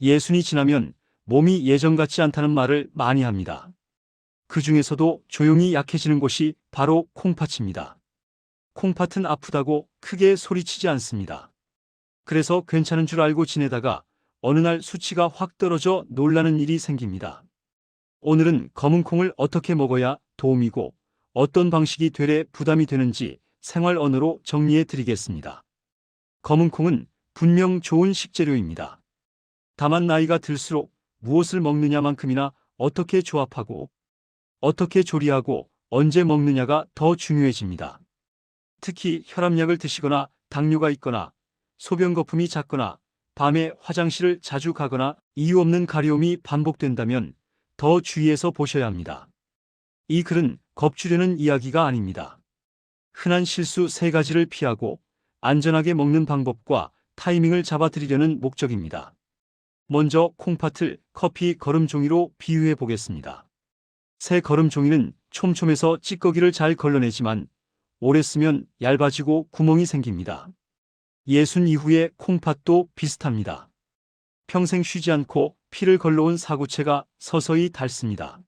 예순이 지나면 몸이 예전 같지 않다는 말을 많이 합니다. 그 중에서도 조용히 약해지는 곳이 바로 콩팥입니다. 콩팥은 아프다고 크게 소리치지 않습니다. 그래서 괜찮은 줄 알고 지내다가 어느 날 수치가 확 떨어져 놀라는 일이 생깁니다. 오늘은 검은 콩을 어떻게 먹어야 도움이고 어떤 방식이 되레 부담이 되는지 생활 언어로 정리해 드리겠습니다. 검은 콩은 분명 좋은 식재료입니다. 다만 나이가 들수록 무엇을 먹느냐만큼이나 어떻게 조합하고 어떻게 조리하고 언제 먹느냐가 더 중요해집니다. 특히 혈압약을 드시거나 당뇨가 있거나 소변 거품이 잦거나 밤에 화장실을 자주 가거나 이유 없는 가려움이 반복된다면 더 주의해서 보셔야 합니다. 이 글은 겁주려는 이야기가 아닙니다. 흔한 실수 3가지를 피하고 안전하게 먹는 방법과 타이밍을 잡아드리려는 목적입니다. 먼저 콩팥을 커피 거름종이로 비유해 보겠습니다. 새 거름종이는 촘촘해서 찌꺼기를 잘 걸러내지만 오래 쓰면 얇아지고 구멍이 생깁니다. 예순 이후의 콩팥도 비슷합니다. 평생 쉬지 않고 피를 걸러온 사구체가 서서히 닳습니다.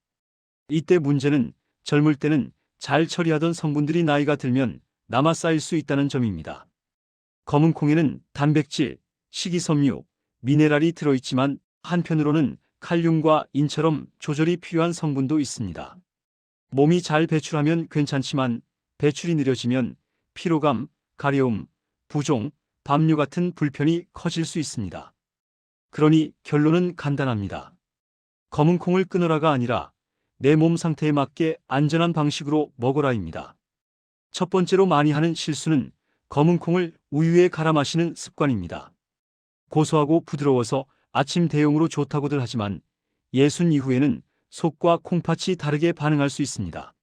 이때 문제는 젊을 때는 잘 처리하던 성분들이 나이가 들면 남아 쌓일 수 있다는 점입니다. 검은 콩에는 단백질, 식이섬유, 미네랄이 들어있지만 한편으로는 칼륨과 인처럼 조절이 필요한 성분도 있습니다. 몸이 잘 배출하면 괜찮지만 배출이 느려지면 피로감, 가려움, 부종, 밤류 같은 불편이 커질 수 있습니다. 그러니 결론은 간단합니다. 검은 콩을 끊으라가 아니라 내 몸 상태에 맞게 안전한 방식으로 먹어라입니다. 첫 번째로 많이 하는 실수는 검은 콩을 우유에 갈아 마시는 습관입니다. 고소하고 부드러워서 아침 대용으로 좋다고들 하지만 예순 이후에는 속과 콩팥이 다르게 반응할 수 있습니다.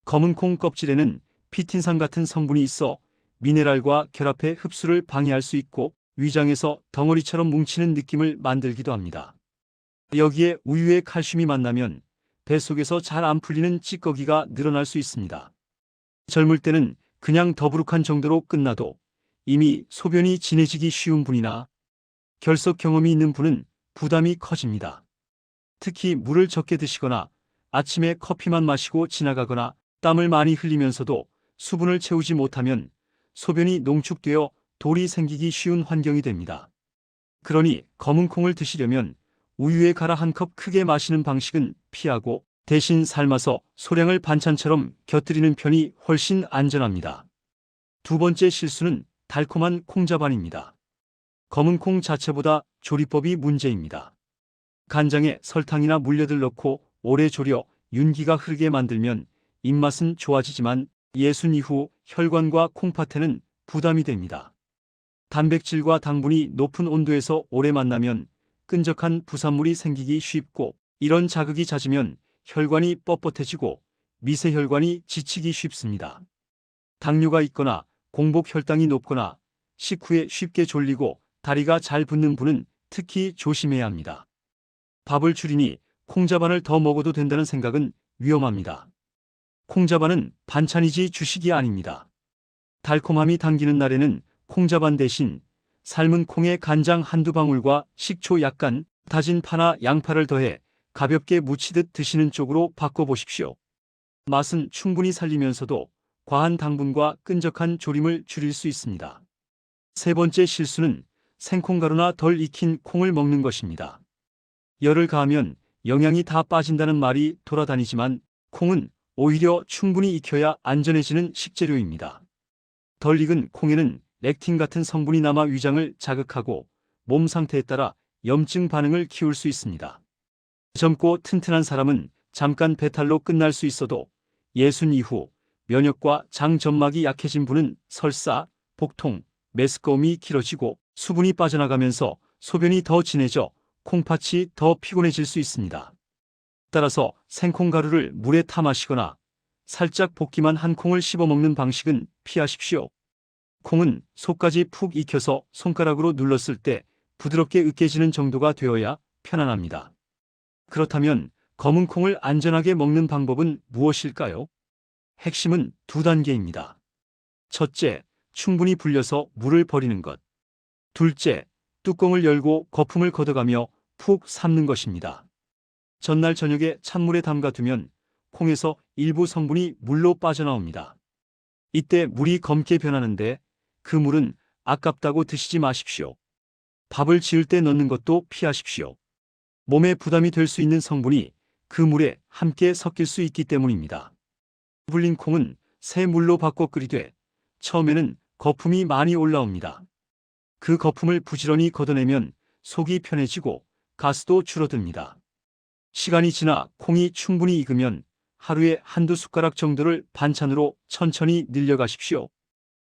검은 콩 껍질에는 피틴산 같은 성분이 있어 미네랄과 결합해 흡수를 방해할 수 있고 위장에서 덩어리처럼 뭉치는 느낌을 만들기도 합니다. 여기에 우유의 칼슘이 만나면 뱃속에서 잘 안 풀리는 찌꺼기가 늘어날 수 있습니다. 젊을 때는 그냥 더부룩한 정도로 끝나도 이미 소변이 진해지기 쉬운 분이나 결석 경험이 있는 분은 부담이 커집니다. 특히 물을 적게 드시거나 아침에 커피만 마시고 지나가거나 땀을 많이 흘리면서도 수분을 채우지 못하면 소변이 농축되어 돌이 생기기 쉬운 환경이 됩니다. 그러니 검은 콩을 드시려면 우유에 갈아 한 컵 크게 마시는 방식은 피하고 대신 삶아서 소량을 반찬처럼 곁들이는 편이 훨씬 안전합니다. 두 번째 실수는 달콤한 콩자반입니다. 검은 콩 자체보다 조리법이 문제입니다. 간장에 설탕이나 물엿을 넣고 오래 졸여 윤기가 흐르게 만들면 입맛은 좋아지지만 예순 이후 혈관과 콩팥에는 부담이 됩니다. 단백질과 당분이 높은 온도에서 오래 만나면 끈적한 부산물이 생기기 쉽고 이런 자극이 잦으면 혈관이 뻣뻣해지고 미세혈관이 지치기 쉽습니다. 당뇨가 있거나 공복 혈당이 높거나 식후에 쉽게 졸리고 다리가 잘 붓는 분은 특히 조심해야 합니다. 밥을 줄이니 콩자반을 더 먹어도 된다는 생각은 위험합니다. 콩자반은 반찬이지 주식이 아닙니다. 달콤함이 당기는 날에는 콩자반 대신 삶은 콩에 간장 한두 방울과 식초 약간, 다진 파나 양파를 더해 가볍게 무치듯 드시는 쪽으로 바꿔보십시오. 맛은 충분히 살리면서도 과한 당분과 끈적한 조림을 줄일 수 있습니다. 세 번째 실수는 생콩가루나 덜 익힌 콩을 먹는 것입니다. 열을 가하면 영양이 다 빠진다는 말이 돌아다니지만 콩은 오히려 충분히 익혀야 안전해지는 식재료입니다. 덜 익은 콩에는 렉틴 같은 성분이 남아 위장을 자극하고 몸 상태에 따라 염증 반응을 키울 수 있습니다. 젊고 튼튼한 사람은 잠깐 배탈로 끝날 수 있어도 예순 이후 면역과 장 점막이 약해진 분은 설사, 복통, 메스꺼움이 길어지고 수분이 빠져나가면서 소변이 더 진해져 콩팥이 더 피곤해질 수 있습니다. 따라서 생콩가루를 물에 타 마시거나 살짝 볶기만 한 콩을 씹어 먹는 방식은 피하십시오. 콩은 속까지 푹 익혀서 손가락으로 눌렀을 때 부드럽게 으깨지는 정도가 되어야 편안합니다. 그렇다면 검은 콩을 안전하게 먹는 방법은 무엇일까요? 핵심은 2단계입니다. 첫째, 충분히 불려서 물을 버리는 것. 둘째, 뚜껑을 열고 거품을 걷어가며 푹 삶는 것입니다. 전날 저녁에 찬물에 담가두면 콩에서 일부 성분이 물로 빠져나옵니다. 이때 물이 검게 변하는데 그 물은 아깝다고 드시지 마십시오. 밥을 지을 때 넣는 것도 피하십시오. 몸에 부담이 될 수 있는 성분이 그 물에 함께 섞일 수 있기 때문입니다. 불린 콩은 새 물로 바꿔 끓이되 처음에는 거품이 많이 올라옵니다. 그 거품을 부지런히 걷어내면 속이 편해지고 가스도 줄어듭니다. 시간이 지나 콩이 충분히 익으면 하루에 한두 숟가락 정도를 반찬으로 천천히 늘려가십시오.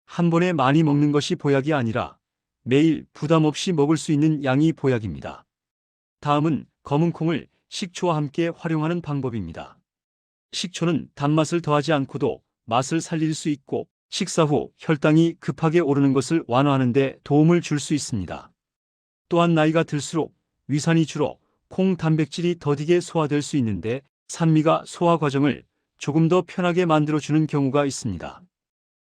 한 번에 많이 먹는 것이 보약이 아니라 매일 부담 없이 먹을 수 있는 양이 보약입니다. 다음은 검은 콩을 식초와 함께 활용하는 방법입니다. 식초는 단맛을 더하지 않고도 맛을 살릴 수 있고 식사 후 혈당이 급하게 오르는 것을 완화하는 데 도움을 줄 수 있습니다. 또한 나이가 들수록 위산이 줄어 콩 단백질이 더디게 소화될 수 있는데 산미가 소화 과정을 조금 더 편하게 만들어주는 경우가 있습니다.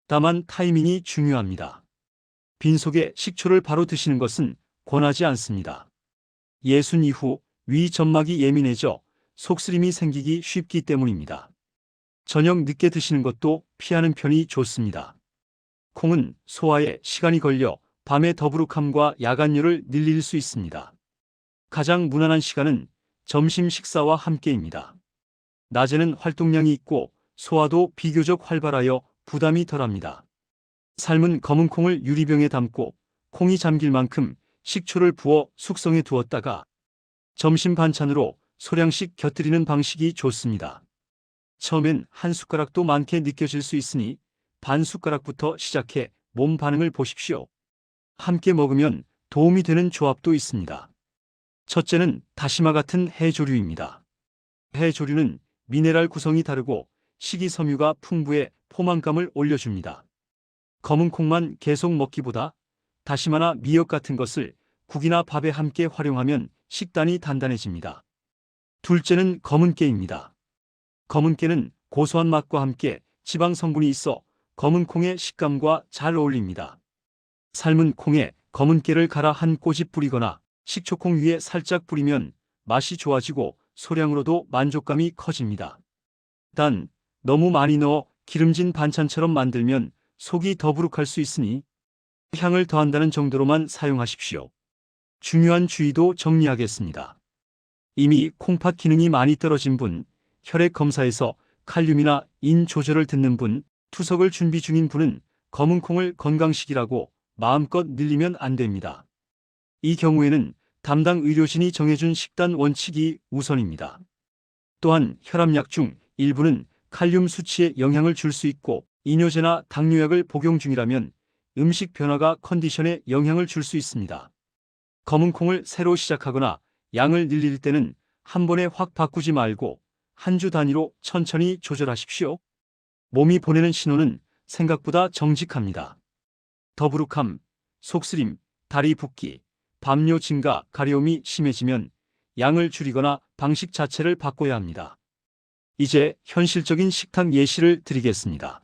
다만 타이밍이 중요합니다. 빈속에 식초를 바로 드시는 것은 권하지 않습니다. 예순 이후 위 점막이 예민해져 속쓰림이 생기기 쉽기 때문입니다. 저녁 늦게 드시는 것도 피하는 편이 좋습니다. 콩은 소화에 시간이 걸려 밤의 더부룩함과 야간열을 늘릴 수 있습니다. 가장 무난한 시간은 점심 식사와 함께입니다. 낮에는 활동량이 있고 소화도 비교적 활발하여 부담이 덜합니다. 삶은 검은 콩을 유리병에 담고 콩이 잠길 만큼 식초를 부어 숙성해 두었다가 점심 반찬으로 소량씩 곁들이는 방식이 좋습니다. 처음엔 한 숟가락도 많게 느껴질 수 있으니 반 숟가락부터 시작해 몸 반응을 보십시오. 함께 먹으면 도움이 되는 조합도 있습니다. 첫째는 다시마 같은 해조류입니다. 해조류는 미네랄 구성이 다르고 식이섬유가 풍부해 포만감을 올려줍니다. 검은 콩만 계속 먹기보다 다시마나 미역 같은 것을 국이나 밥에 함께 활용하면 식단이 단단해집니다. 둘째는 검은 깨입니다. 검은 깨는 고소한 맛과 함께 지방 성분이 있어 검은 콩의 식감과 잘 어울립니다. 삶은 콩에 검은 깨를 갈아 한 꼬집 뿌리거나 식초콩 위에 살짝 뿌리면 맛이 좋아지고 소량으로도 만족감이 커집니다. 단, 너무 많이 넣어 기름진 반찬처럼 만들면 속이 더부룩할 수 있으니 향을 더한다는 정도로만 사용하십시오. 중요한 주의도 정리하겠습니다. 이미 콩팥 기능이 많이 떨어진 분, 혈액 검사에서 칼륨이나 인 조절을 듣는 분, 투석을 준비 중인 분은 검은 콩을 건강식이라고 마음껏 늘리면 안 됩니다. 이 경우에는 담당 의료진이 정해준 식단 원칙이 우선입니다. 또한 혈압약 중 일부는 칼륨 수치에 영향을 줄 수 있고 이뇨제나 당뇨약을 복용 중이라면 음식 변화가 컨디션에 영향을 줄 수 있습니다. 검은 콩을 새로 시작하거나 양을 늘릴 때는 한 번에 확 바꾸지 말고 한 주 단위로 천천히 조절하십시오. 몸이 보내는 신호는 생각보다 정직합니다. 더부룩함, 속쓰림, 다리 붓기, 밤뇨 증가, 가려움이 심해지면 양을 줄이거나 방식 자체를 바꿔야 합니다. 이제 현실적인 식탁 예시를 드리겠습니다.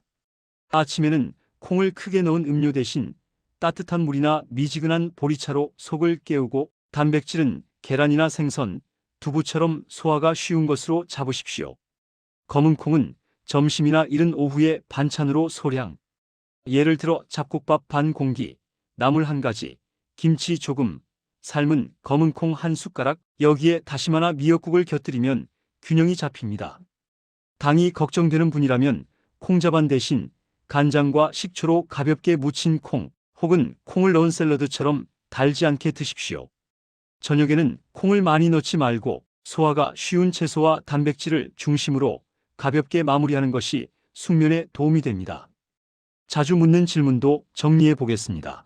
아침에는 콩을 크게 넣은 음료 대신 따뜻한 물이나 미지근한 보리차로 속을 깨우고 단백질은 계란이나 생선, 두부처럼 소화가 쉬운 것으로 잡으십시오. 검은 콩은 점심이나 이른 오후에 반찬으로 소량, 예를 들어 잡곡밥 반 공기, 나물 한 가지, 김치 조금, 삶은 검은 콩 한 숟가락, 여기에 다시마나 미역국을 곁들이면 균형이 잡힙니다. 당이 걱정되는 분이라면 콩자반 대신 간장과 식초로 가볍게 무친 콩, 혹은 콩을 넣은 샐러드처럼 달지 않게 드십시오. 저녁에는 콩을 많이 넣지 말고 소화가 쉬운 채소와 단백질을 중심으로 가볍게 마무리하는 것이 숙면에 도움이 됩니다. 자주 묻는 질문도 정리해 보겠습니다.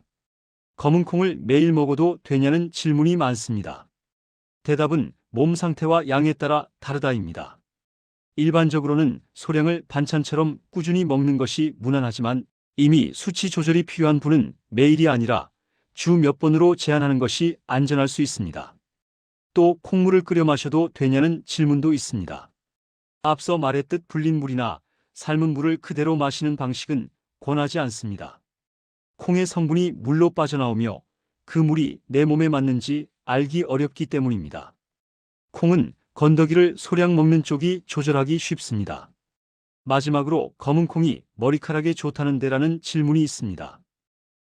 검은 콩을 매일 먹어도 되냐는 질문이 많습니다. 대답은 몸 상태와 양에 따라 다르다입니다. 일반적으로는 소량을 반찬처럼 꾸준히 먹는 것이 무난하지만 이미 수치 조절이 필요한 분은 매일이 아니라 주 몇 번으로 제한하는 것이 안전할 수 있습니다. 또 콩물을 끓여 마셔도 되냐는 질문도 있습니다. 앞서 말했듯 불린 물이나 삶은 물을 그대로 마시는 방식은 권하지 않습니다. 콩의 성분이 물로 빠져나오며 그 물이 내 몸에 맞는지 알기 어렵기 때문입니다. 콩은 건더기를 소량 먹는 쪽이 조절하기 쉽습니다. 마지막으로 검은 콩이 머리카락에 좋다는 데라는 질문이 있습니다.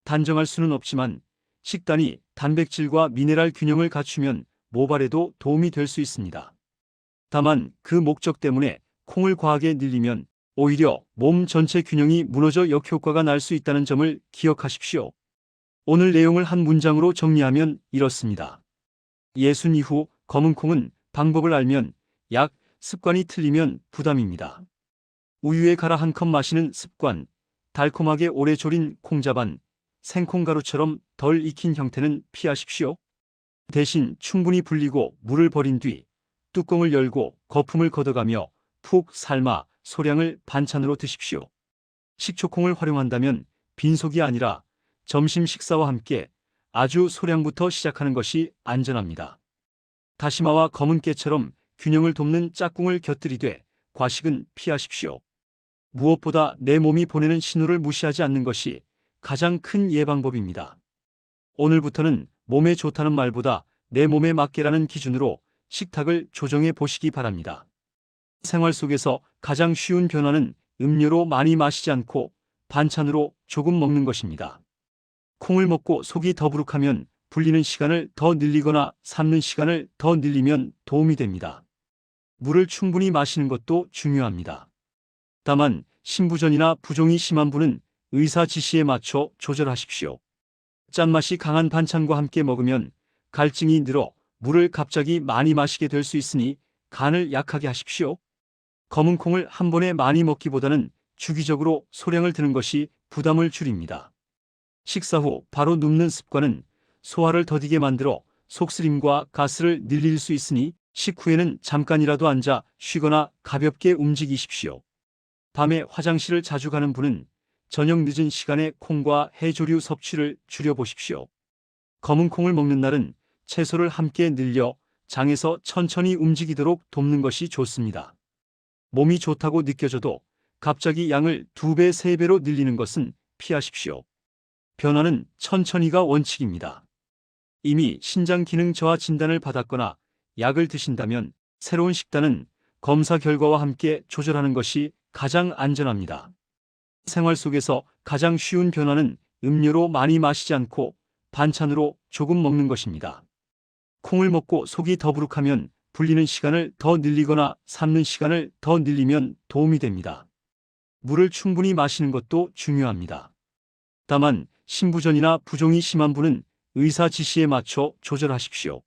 단정할 수는 없지만 식단이 단백질과 미네랄 균형을 갖추면 모발에도 도움이 될 수 있습니다. 다만 그 목적 때문에 콩을 과하게 늘리면 오히려 몸 전체 균형이 무너져 역효과가 날 수 있다는 점을 기억하십시오. 오늘 내용을 한 문장으로 정리하면 이렇습니다. 예순 이후 검은 콩은 방법을 알면 약, 습관이 틀리면 부담입니다. 우유에 갈아 한 컵 마시는 습관, 달콤하게 오래 졸인 콩자반, 생콩가루처럼 덜 익힌 형태는 피하십시오. 대신 충분히 불리고 물을 버린 뒤 뚜껑을 열고 거품을 걷어가며 푹 삶아 소량을 반찬으로 드십시오. 식초콩을 활용한다면 빈속이 아니라 점심 식사와 함께 아주 소량부터 시작하는 것이 안전합니다. 다시마와 검은 깨처럼 균형을 돕는 짝꿍을 곁들이되 과식은 피하십시오. 무엇보다 내 몸이 보내는 신호를 무시하지 않는 것이 가장 큰 예방법입니다. 오늘부터는 몸에 좋다는 말보다 내 몸에 맞게라는 기준으로 식탁을 조정해 보시기 바랍니다. 생활 속에서 가장 쉬운 변화는 음료로 많이 마시지 않고 반찬으로 조금 먹는 것입니다. 콩을 먹고 속이 더부룩하면 불리는 시간을 더 늘리거나 삶는 시간을 더 늘리면 도움이 됩니다. 물을 충분히 마시는 것도 중요합니다. 다만 신부전이나 부종이 심한 분은 의사 지시에 맞춰 조절하십시오. 짠맛이 강한 반찬과 함께 먹으면 갈증이 늘어 물을 갑자기 많이 마시게 될 수 있으니 간을 약하게 하십시오. 검은 콩을 한 번에 많이 먹기보다는 주기적으로 소량을 드는 것이 부담을 줄입니다. 식사 후 바로 눕는 습관은 소화를 더디게 만들어 속쓰림과 가스를 늘릴 수 있으니 식후에는 잠깐이라도 앉아 쉬거나 가볍게 움직이십시오. 밤에 화장실을 자주 가는 분은 저녁 늦은 시간에 콩과 해조류 섭취를 줄여보십시오. 검은 콩을 먹는 날은 채소를 함께 늘려 장에서 천천히 움직이도록 돕는 것이 좋습니다. 몸이 좋다고 느껴져도 갑자기 양을 2배, 3배로 늘리는 것은 피하십시오. 변화는 천천히가 원칙입니다. 이미 신장 기능 저하 진단을 받았거나 약을 드신다면 새로운 식단은 검사 결과와 함께 조절하는 것이 가장 안전합니다. 생활 속에서 가장 쉬운 변화는 음료로 많이 마시지 않고 반찬으로 조금 먹는 것입니다. 콩을 먹고 속이 더부룩하면 불리는 시간을 더 늘리거나 삶는 시간을 더 늘리면 도움이 됩니다. 물을 충분히 마시는 것도 중요합니다. 다만 신부전이나 부종이 심한 분은 의사 지시에 맞춰 조절하십시오.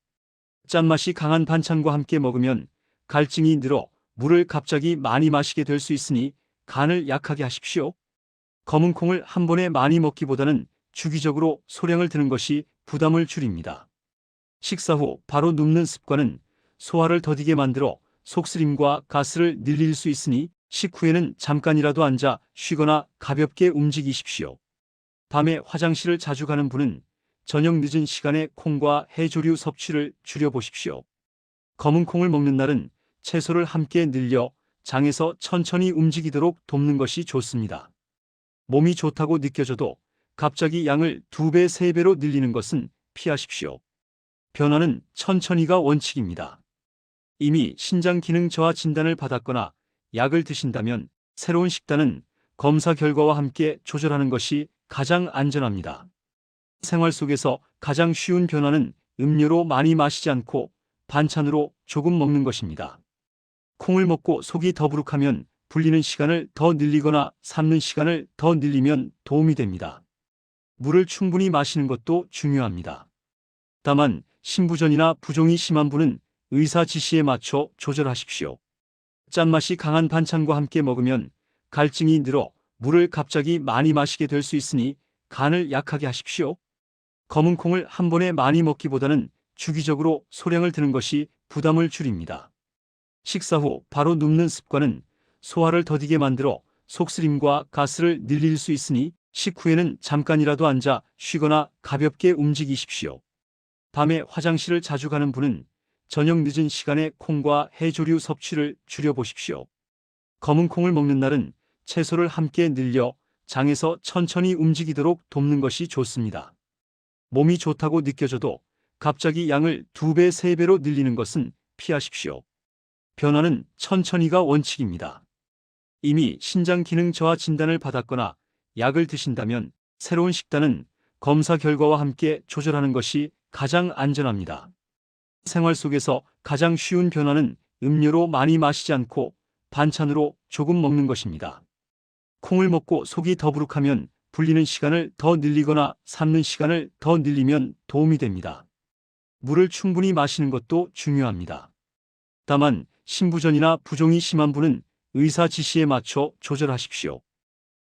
짠맛이 강한 반찬과 함께 먹으면 갈증이 늘어 물을 갑자기 많이 마시게 될 수 있으니 간을 약하게 하십시오. 검은 콩을 한 번에 많이 먹기보다는 주기적으로 소량을 드는 것이 부담을 줄입니다. 식사 후 바로 눕는 습관은 소화를 더디게 만들어 속쓰림과 가스를 늘릴 수 있으니 식후에는 잠깐이라도 앉아 쉬거나 가볍게 움직이십시오. 밤에 화장실을 자주 가는 분은 저녁 늦은 시간에 콩과 해조류 섭취를 줄여보십시오. 검은 콩을 먹는 날은 채소를 함께 늘려 장에서 천천히 움직이도록 돕는 것이 좋습니다. 몸이 좋다고 느껴져도 갑자기 양을 2배, 3배로 늘리는 것은 피하십시오. 변화는 천천히가 원칙입니다. 이미 신장 기능 저하 진단을 받았거나 약을 드신다면 새로운 식단은 검사 결과와 함께 조절하는 것이 가장 안전합니다. 생활 속에서 가장 쉬운 변화는 음료로 많이 마시지 않고 반찬으로 조금 먹는 것입니다. 콩을 먹고 속이 더부룩하면 불리는 시간을 더 늘리거나 삶는 시간을 더 늘리면 도움이 됩니다. 물을 충분히 마시는 것도 중요합니다. 다만 신부전이나 부종이 심한 분은 의사 지시에 맞춰 조절하십시오. 짠맛이 강한 반찬과 함께 먹으면 갈증이 늘어 물을 갑자기 많이 마시게 될 수 있으니 간을 약하게 하십시오. 검은 콩을 한 번에 많이 먹기보다는 주기적으로 소량을 드는 것이 부담을 줄입니다. 식사 후 바로 눕는 습관은 소화를 더디게 만들어 속쓰림과 가스를 늘릴 수 있으니 식후에는 잠깐이라도 앉아 쉬거나 가볍게 움직이십시오. 밤에 화장실을 자주 가는 분은 저녁 늦은 시간에 콩과 해조류 섭취를 줄여보십시오. 검은 콩을 먹는 날은 채소를 함께 늘려 장에서 천천히 움직이도록 돕는 것이 좋습니다. 몸이 좋다고 느껴져도 갑자기 양을 2배, 3배로 늘리는 것은 피하십시오. 변화는 천천히가 원칙입니다. 이미 신장 기능 저하 진단을 받았거나 약을 드신다면 새로운 식단은 검사 결과와 함께 조절하는 것이 가장 안전합니다. 생활 속에서 가장 쉬운 변화는 음료로 많이 마시지 않고 반찬으로 조금 먹는 것입니다. 콩을 먹고 속이 더부룩하면 불리는 시간을 더 늘리거나 삶는 시간을 더 늘리면 도움이 됩니다. 물을 충분히 마시는 것도 중요합니다. 다만 신부전이나 부종이 심한 분은 의사 지시에 맞춰 조절하십시오.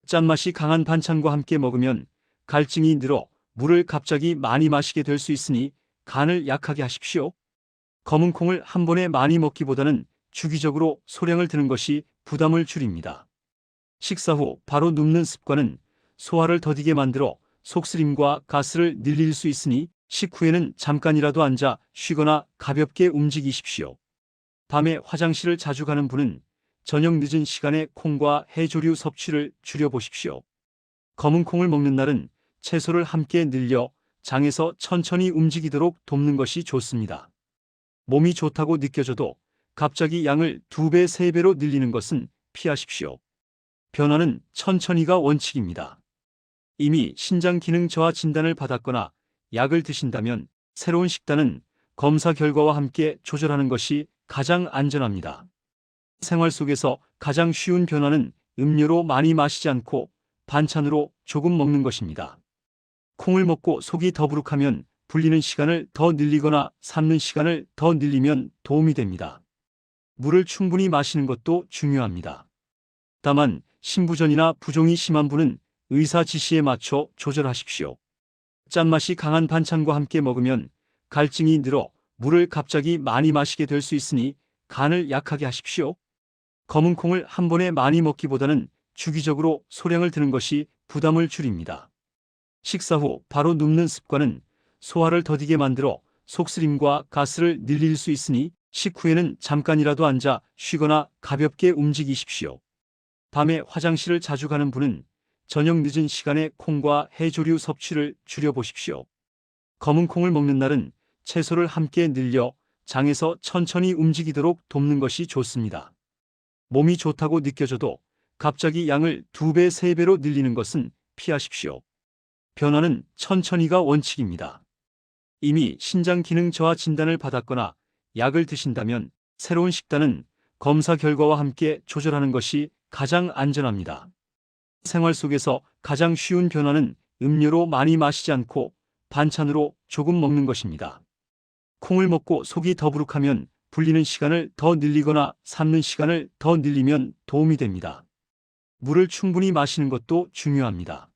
짠맛이 강한 반찬과 함께 먹으면 갈증이 늘어 물을 갑자기 많이 마시게 될 수 있으니 간을 약하게 하십시오. 검은 콩을 한 번에 많이 먹기보다는 주기적으로 소량을 드는 것이 부담을 줄입니다. 식사 후 바로 눕는 습관은 소화를 더디게 만들어 속쓰림과 가스를 늘릴 수 있으니 식후에는 잠깐이라도 앉아 쉬거나 가볍게 움직이십시오. 밤에 화장실을 자주 가는 분은 저녁 늦은 시간에 콩과 해조류 섭취를 줄여보십시오. 검은 콩을 먹는 날은 채소를 함께 늘려 장에서 천천히 움직이도록 돕는 것이 좋습니다. 몸이 좋다고 느껴져도 갑자기 양을 2배, 3배로 늘리는 것은 피하십시오. 변화는 천천히가 원칙입니다. 이미 신장 기능 저하 진단을 받았거나 약을 드신다면 새로운 식단은 검사 결과와 함께 조절하는 것이 가장 안전합니다. 생활 속에서 가장 쉬운 변화는 음료로 많이 마시지 않고 반찬으로 조금 먹는 것입니다. 콩을 먹고 속이 더부룩하면 불리는 시간을 더 늘리거나 삶는 시간을 더 늘리면 도움이 됩니다. 물을 충분히 마시는 것도 중요합니다. 다만 신부전이나 부종이 심한 분은 의사 지시에 맞춰 조절하십시오. 짠맛이 강한 반찬과 함께 먹으면 갈증이 늘어 물을 갑자기 많이 마시게 될 수 있으니 간을 약하게 하십시오. 검은 콩을 한 번에 많이 먹기보다는 주기적으로 소량을 드는 것이 부담을 줄입니다. 식사 후 바로 눕는 습관은 소화를 더디게 만들어 속쓰림과 가스를 늘릴 수 있으니 식후에는 잠깐이라도 앉아 쉬거나 가볍게 움직이십시오. 밤에 화장실을 자주 가는 분은 저녁 늦은 시간에 콩과 해조류 섭취를 줄여보십시오. 검은 콩을 먹는 날은 채소를 함께 늘려 장에서 천천히 움직이도록 돕는 것이 좋습니다. 몸이 좋다고 느껴져도 갑자기 양을 2배, 3배로 늘리는 것은 피하십시오. 변화는 천천히가 원칙입니다. 이미 신장 기능 저하 진단을 받았거나 약을 드신다면 새로운 식단은 검사 결과와 함께 조절하는 것이 가장 안전합니다. 생활 속에서 가장 쉬운 변화는 음료로 많이 마시지 않고 반찬으로 조금 먹는 것입니다. 콩을 먹고 속이 더부룩하면 불리는 시간을 더 늘리거나 삶는 시간을 더 늘리면 도움이 됩니다. 물을 충분히 마시는 것도 중요합니다.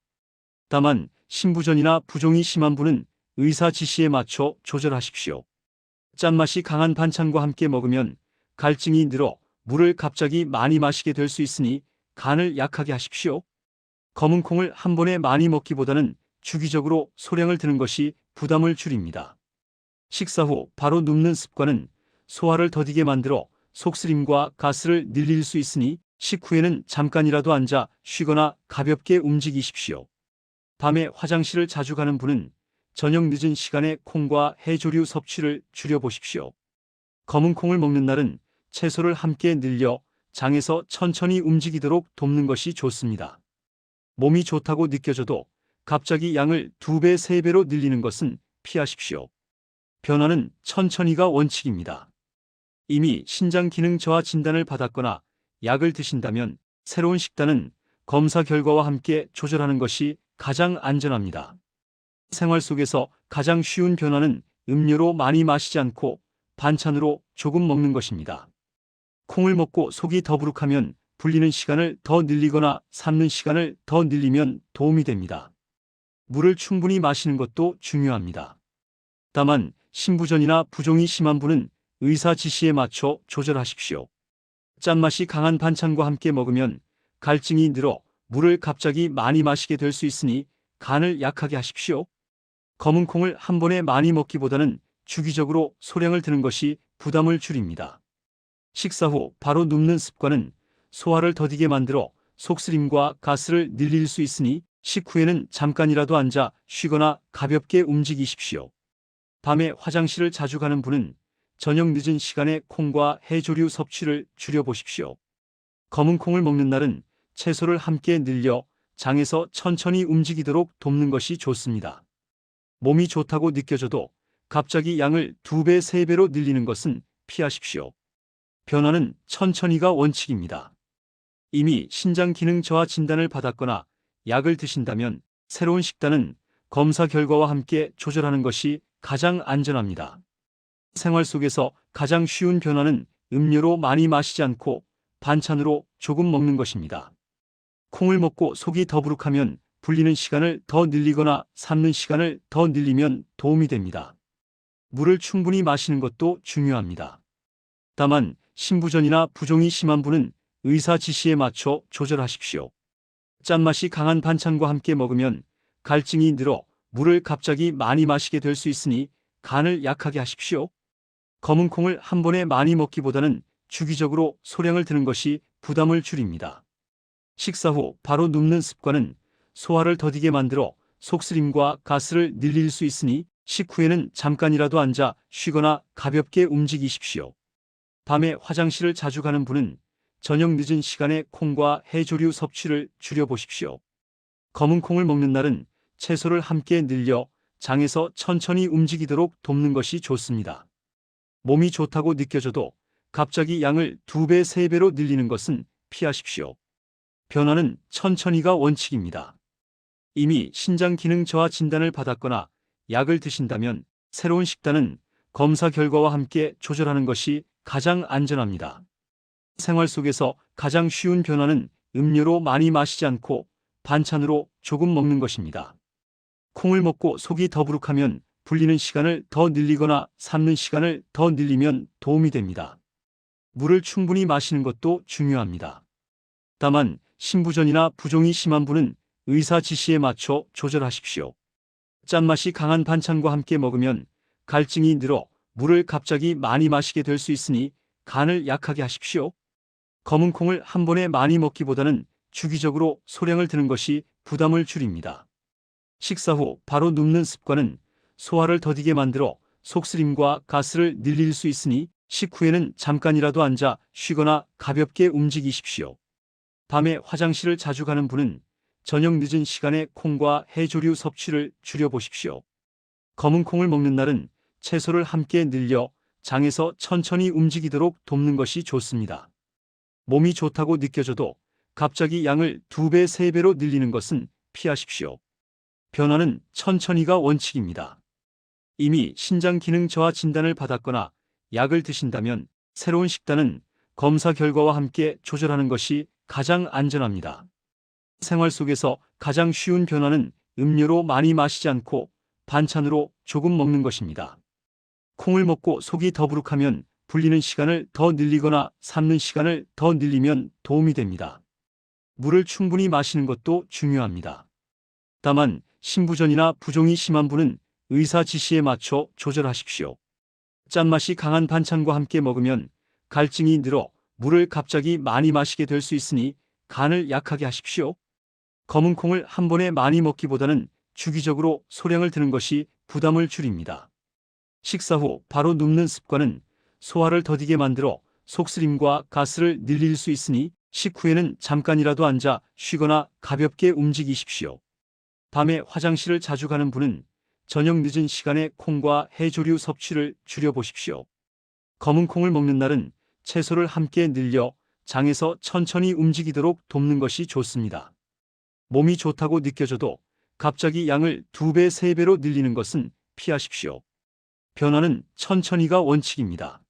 다만 신부전이나 부종이 심한 분은 의사 지시에 맞춰 조절하십시오. 짠맛이 강한 반찬과 함께 먹으면 갈증이 늘어 물을 갑자기 많이 마시게 될 수 있으니 간을 약하게 하십시오. 검은 콩을 한 번에 많이 먹기보다는 주기적으로 소량을 드는 것이 부담을 줄입니다. 식사 후 바로 눕는 습관은 소화를 더디게 만들어 속쓰림과 가스를 늘릴 수 있으니 식후에는 잠깐이라도 앉아 쉬거나 가볍게 움직이십시오. 밤에 화장실을 자주 가는 분은 저녁 늦은 시간에 콩과 해조류 섭취를 줄여보십시오. 검은 콩을 먹는 날은 채소를 함께 늘려 장에서 천천히 움직이도록 돕는 것이 좋습니다. 몸이 좋다고 느껴져도 갑자기 양을 2배, 3배로 늘리는 것은 피하십시오. 변화는 천천히가 원칙입니다. 이미 신장 기능 저하 진단을 받았거나 약을 드신다면 새로운 식단은 검사 결과와 함께 조절하는 것이 가장 안전합니다. 생활 속에서 가장 쉬운 변화는 음료로 많이 마시지 않고 반찬으로 조금 먹는 것입니다. 콩을 먹고 속이 더부룩하면 불리는 시간을 더 늘리거나 삶는 시간을 더 늘리면 도움이 됩니다. 물을 충분히 마시는 것도 중요합니다. 다만 신부전이나 부종이 심한 분은 의사 지시에 맞춰 조절하십시오. 짠맛이 강한 반찬과 함께 먹으면 갈증이 늘어 물을 갑자기 많이 마시게 될 수 있으니 간을 약하게 하십시오. 검은 콩을 한 번에 많이 먹기보다는 주기적으로 소량을 드는 것이 부담을 줄입니다. 식사 후 바로 눕는 습관은 소화를 더디게 만들어 속쓰림과 가스를 늘릴 수 있으니 식후에는 잠깐이라도 앉아 쉬거나 가볍게 움직이십시오. 밤에 화장실을 자주 가는 분은 저녁 늦은 시간에 콩과 해조류 섭취를 줄여보십시오. 검은 콩을 먹는 날은 채소를 함께 늘려 장에서 천천히 움직이도록 돕는 것이 좋습니다. 몸이 좋다고 느껴져도 갑자기 양을 2배, 3배로 늘리는 것은 피하십시오. 변화는 천천히가 원칙입니다. 이미 신장 기능 저하 진단을 받았거나 약을 드신다면 새로운 식단은 검사 결과와 함께 조절하는 것이 가장 안전합니다. 생활 속에서 가장 쉬운 변화는 음료로 많이 마시지 않고 반찬으로 조금 먹는 것입니다. 콩을 먹고 속이 더부룩하면 불리는 시간을 더 늘리거나 삶는 시간을 더 늘리면 도움이 됩니다. 물을 충분히 마시는 것도 중요합니다. 다만 신부전이나 부종이 심한 분은 의사 지시에 맞춰 조절하십시오. 짠맛이 강한 반찬과 함께 먹으면 갈증이 늘어 물을 갑자기 많이 마시게 될 수 있으니 간을 약하게 하십시오. 검은 콩을 한 번에 많이 먹기보다는 주기적으로 소량을 드는 것이 부담을 줄입니다. 식사 후 바로 눕는 습관은 소화를 더디게 만들어 속쓰림과 가스를 늘릴 수 있으니 식후에는 잠깐이라도 앉아 쉬거나 가볍게 움직이십시오. 밤에 화장실을 자주 가는 분은 저녁 늦은 시간에 콩과 해조류 섭취를 줄여보십시오. 검은 콩을 먹는 날은 채소를 함께 늘려 장에서 천천히 움직이도록 돕는 것이 좋습니다. 몸이 좋다고 느껴져도 갑자기 양을 2배, 3배로 늘리는 것은 피하십시오. 변화는 천천히가 원칙입니다. 이미 신장 기능 저하 진단을 받았거나 약을 드신다면 새로운 식단은 검사 결과와 함께 조절하는 것이 가장 안전합니다. 생활 속에서 가장 쉬운 변화는 음료로 많이 마시지 않고 반찬으로 조금 먹는 것입니다. 콩을 먹고 속이 더부룩하면 불리는 시간을 더 늘리거나 삶는 시간을 더 늘리면 도움이 됩니다. 물을 충분히 마시는 것도 중요합니다. 다만 신부전이나 부종이 심한 분은 의사 지시에 맞춰 조절하십시오. 짠맛이 강한 반찬과 함께 먹으면 갈증이 늘어 물을 갑자기 많이 마시게 될 수 있으니 간을 약하게 하십시오. 검은 콩을 한 번에 많이 먹기보다는 주기적으로 소량을 드는 것이 부담을 줄입니다. 식사 후 바로 눕는 습관은 소화를 더디게 만들어 속쓰림과 가스를 늘릴 수 있으니 식후에는 잠깐이라도 앉아 쉬거나 가볍게 움직이십시오. 밤에 화장실을 자주 가는 분은 저녁 늦은 시간에 콩과 해조류 섭취를 줄여보십시오. 검은 콩을 먹는 날은 채소를 함께 늘려 장에서 천천히 움직이도록 돕는 것이 좋습니다. 몸이 좋다고 느껴져도 갑자기 양을 2배, 3배로 늘리는 것은 피하십시오. 변화는 천천히가 원칙입니다. 이미 신장 기능 저하 진단을 받았거나 약을 드신다면 새로운 식단은 검사 결과와 함께 조절하는 것이 가장 안전합니다. 생활 속에서 가장 쉬운 변화는 음료로 많이 마시지 않고 반찬으로 조금 먹는 것입니다. 콩을 먹고 속이 더부룩하면 불리는 시간을 더 늘리거나 삶는 시간을 더 늘리면 도움이 됩니다. 물을 충분히 마시는 것도 중요합니다. 다만 신부전이나 부종이 심한 분은 의사 지시에 맞춰 조절하십시오. 짠맛이 강한 반찬과 함께 먹으면 갈증이 늘어 물을 갑자기 많이 마시게 될 수 있으니 간을 약하게 하십시오. 검은 콩을 한 번에 많이 먹기보다는 주기적으로 소량을 드는 것이 부담을 줄입니다. 식사 후 바로 눕는 습관은 소화를 더디게 만들어 속쓰림과 가스를 늘릴 수 있으니 식후에는 잠깐이라도 앉아 쉬거나 가볍게 움직이십시오. 밤에 화장실을 자주 가는 분은 저녁 늦은 시간에 콩과 해조류 섭취를 줄여보십시오. 검은 콩을 먹는 날은 채소를 함께 늘려 장에서 천천히 움직이도록 돕는 것이 좋습니다. 몸이 좋다고 느껴져도 갑자기 양을 2배, 3배로 늘리는 것은 피하십시오. 변화는 천천히가 원칙입니다.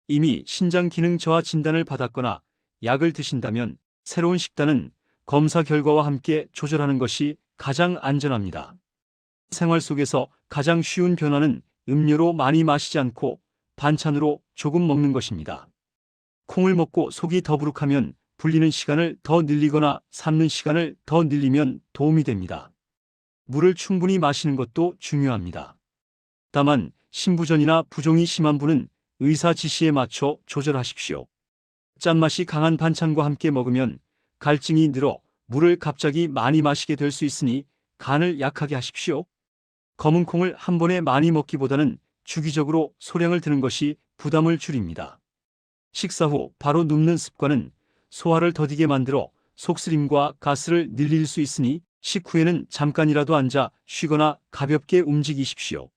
이미 신장 기능 저하 진단을 받았거나 약을 드신다면 새로운 식단은 검사 결과와 함께 조절하는 것이 가장 안전합니다. 생활 속에서 가장 쉬운 변화는 음료로 많이 마시지 않고 반찬으로 조금 먹는 것입니다. 콩을 먹고 속이 더부룩하면 불리는 시간을 더 늘리거나 삶는 시간을 더 늘리면 도움이 됩니다. 물을 충분히 마시는 것도 중요합니다. 다만 신부전이나 부종이 심한 분은 의사 지시에 맞춰 조절하십시오. 짠맛이 강한 반찬과 함께 먹으면 갈증이 늘어 물을 갑자기 많이 마시게 될 수 있으니 간을 약하게 하십시오. 검은 콩을 한 번에 많이 먹기보다는 주기적으로 소량을 드는 것이 부담을 줄입니다. 식사 후 바로 눕는 습관은 소화를 더디게 만들어 속쓰림과 가스를 늘릴 수 있으니 식후에는 잠깐이라도 앉아 쉬거나 가볍게 움직이십시오.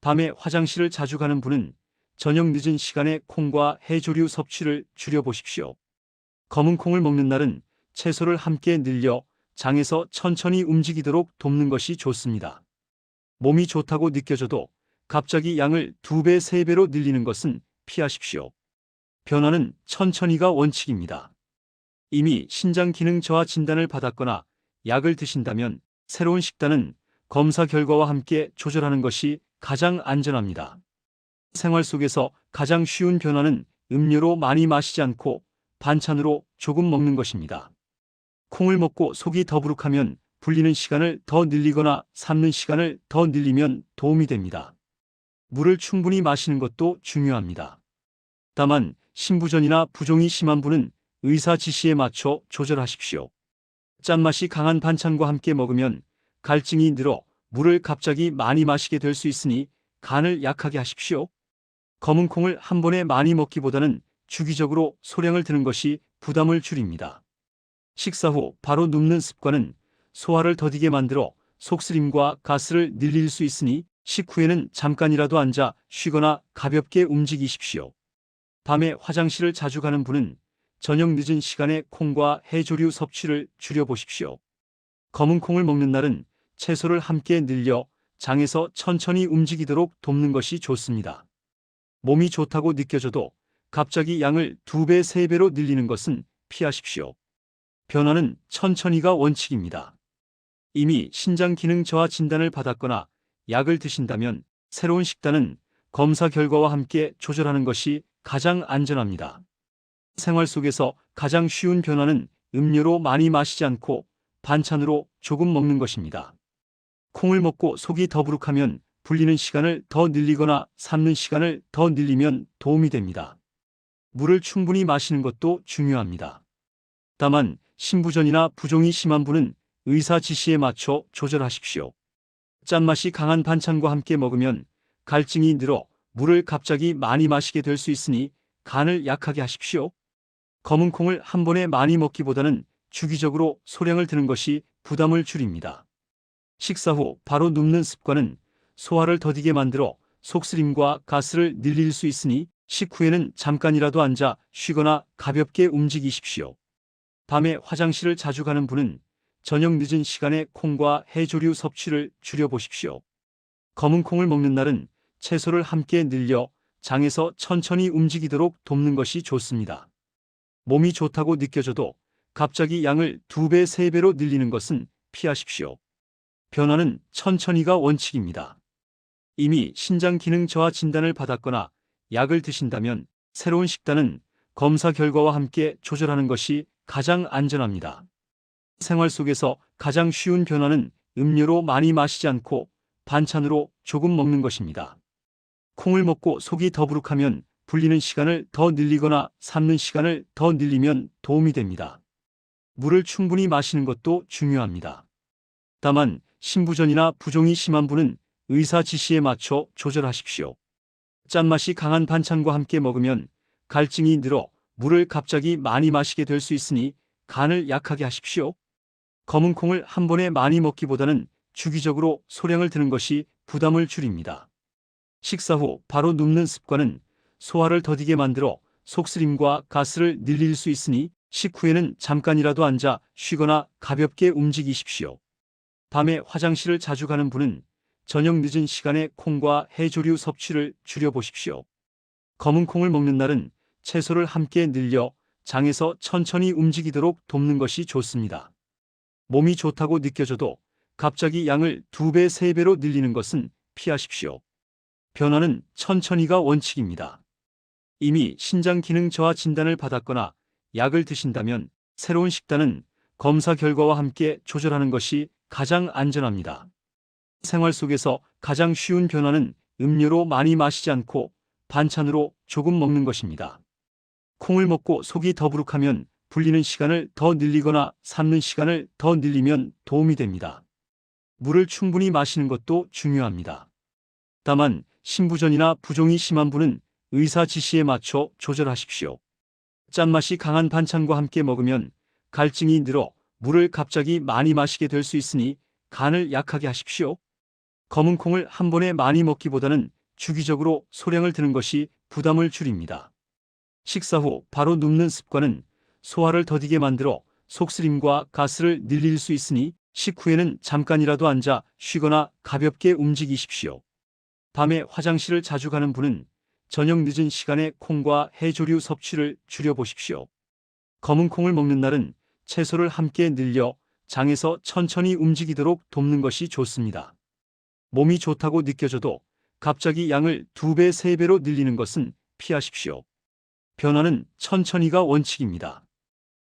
밤에 화장실을 자주 가는 분은 저녁 늦은 시간에 콩과 해조류 섭취를 줄여보십시오. 검은 콩을 먹는 날은 채소를 함께 늘려 장에서 천천히 움직이도록 돕는 것이 좋습니다. 몸이 좋다고 느껴져도 갑자기 양을 2배, 3배로 늘리는 것은 피하십시오. 변화는 천천히가 원칙입니다. 이미 신장 기능 저하 진단을 받았거나 약을 드신다면 새로운 식단은 검사 결과와 함께 조절하는 것이 가장 안전합니다. 생활 속에서 가장 쉬운 변화는 음료로 많이 마시지 않고 반찬으로 조금 먹는 것입니다. 콩을 먹고 속이 더부룩하면 불리는 시간을 더 늘리거나 삶는 시간을 더 늘리면 도움이 됩니다. 물을 충분히 마시는 것도 중요합니다. 다만 신부전이나 부종이 심한 분은 의사 지시에 맞춰 조절하십시오. 짠맛이 강한 반찬과 함께 먹으면 갈증이 늘어 물을 갑자기 많이 마시게 될 수 있으니 간을 약하게 하십시오. 검은 콩을 한 번에 많이 먹기보다는 주기적으로 소량을 드는 것이 부담을 줄입니다. 식사 후 바로 눕는 습관은 소화를 더디게 만들어 속쓰림과 가스를 늘릴 수 있으니 식후에는 잠깐이라도 앉아 쉬거나 가볍게 움직이십시오. 밤에 화장실을 자주 가는 분은 저녁 늦은 시간에 콩과 해조류 섭취를 줄여보십시오. 검은 콩을 먹는 날은 채소를 함께 늘려 장에서 천천히 움직이도록 돕는 것이 좋습니다. 몸이 좋다고 느껴져도 갑자기 양을 2배, 3배로 늘리는 것은 피하십시오. 변화는 천천히가 원칙입니다. 이미 신장 기능 저하 진단을 받았거나 약을 드신다면 새로운 식단은 검사 결과와 함께 조절하는 것이 가장 안전합니다. 생활 속에서 가장 쉬운 변화는 음료로 많이 마시지 않고 반찬으로 조금 먹는 것입니다. 콩을 먹고 속이 더부룩하면 불리는 시간을 더 늘리거나 삶는 시간을 더 늘리면 도움이 됩니다. 물을 충분히 마시는 것도 중요합니다. 다만 신부전이나 부종이 심한 분은 의사 지시에 맞춰 조절하십시오. 짠맛이 강한 반찬과 함께 먹으면 갈증이 늘어 물을 갑자기 많이 마시게 될 수 있으니 간을 약하게 하십시오. 검은 콩을 한 번에 많이 먹기보다는 주기적으로 소량을 드는 것이 부담을 줄입니다. 식사 후 바로 눕는 습관은 소화를 더디게 만들어 속쓰림과 가스를 늘릴 수 있으니 식후에는 잠깐이라도 앉아 쉬거나 가볍게 움직이십시오. 밤에 화장실을 자주 가는 분은 저녁 늦은 시간에 콩과 해조류 섭취를 줄여보십시오. 검은 콩을 먹는 날은 채소를 함께 늘려 장에서 천천히 움직이도록 돕는 것이 좋습니다. 몸이 좋다고 느껴져도 갑자기 양을 2배, 3배로 늘리는 것은 피하십시오. 변화는 천천히가 원칙입니다. 이미 신장 기능 저하 진단을 받았거나 약을 드신다면 새로운 식단은 검사 결과와 함께 조절하는 것이 가장 안전합니다. 생활 속에서 가장 쉬운 변화는 음료로 많이 마시지 않고 반찬으로 조금 먹는 것입니다. 콩을 먹고 속이 더부룩하면 불리는 시간을 더 늘리거나 삶는 시간을 더 늘리면 도움이 됩니다. 물을 충분히 마시는 것도 중요합니다. 다만 신부전이나 부종이 심한 분은 의사 지시에 맞춰 조절하십시오. 짠맛이 강한 반찬과 함께 먹으면 갈증이 늘어 물을 갑자기 많이 마시게 될 수 있으니 간을 약하게 하십시오. 검은 콩을 한 번에 많이 먹기보다는 주기적으로 소량을 드는 것이 부담을 줄입니다. 식사 후 바로 눕는 습관은 소화를 더디게 만들어 속쓰림과 가스를 늘릴 수 있으니 식후에는 잠깐이라도 앉아 쉬거나 가볍게 움직이십시오. 밤에 화장실을 자주 가는 분은 저녁 늦은 시간에 콩과 해조류 섭취를 줄여보십시오. 검은 콩을 먹는 날은 채소를 함께 늘려 장에서 천천히 움직이도록 돕는 것이 좋습니다. 몸이 좋다고 느껴져도 갑자기 양을 2배, 3배로 늘리는 것은 피하십시오. 변화는 천천히가 원칙입니다. 이미 신장 기능 저하 진단을 받았거나 약을 드신다면 새로운 식단은 검사 결과와 함께 조절하는 것이 가장 안전합니다. 생활 속에서 가장 쉬운 변화는 음료로 많이 마시지 않고 반찬으로 조금 먹는 것입니다. 콩을 먹고 속이 더부룩하면 불리는 시간을 더 늘리거나 삶는 시간을 더 늘리면 도움이 됩니다. 물을 충분히 마시는 것도 중요합니다. 다만 신부전이나 부종이 심한 분은 의사 지시에 맞춰 조절하십시오. 짠맛이 강한 반찬과 함께 먹으면 갈증이 늘어 물을 갑자기 많이 마시게 될 수 있으니 간을 약하게 하십시오. 검은 콩을 한 번에 많이 먹기보다는 주기적으로 소량을 드는 것이 부담을 줄입니다. 식사 후 바로 눕는 습관은 소화를 더디게 만들어 속쓰림과 가스를 늘릴 수 있으니 식후에는 잠깐이라도 앉아 쉬거나 가볍게 움직이십시오. 밤에 화장실을 자주 가는 분은 저녁 늦은 시간에 콩과 해조류 섭취를 줄여보십시오. 검은 콩을 먹는 날은 채소를 함께 늘려 장에서 천천히 움직이도록 돕는 것이 좋습니다. 몸이 좋다고 느껴져도 갑자기 양을 2배, 3배로 늘리는 것은 피하십시오. 변화는 천천히가 원칙입니다.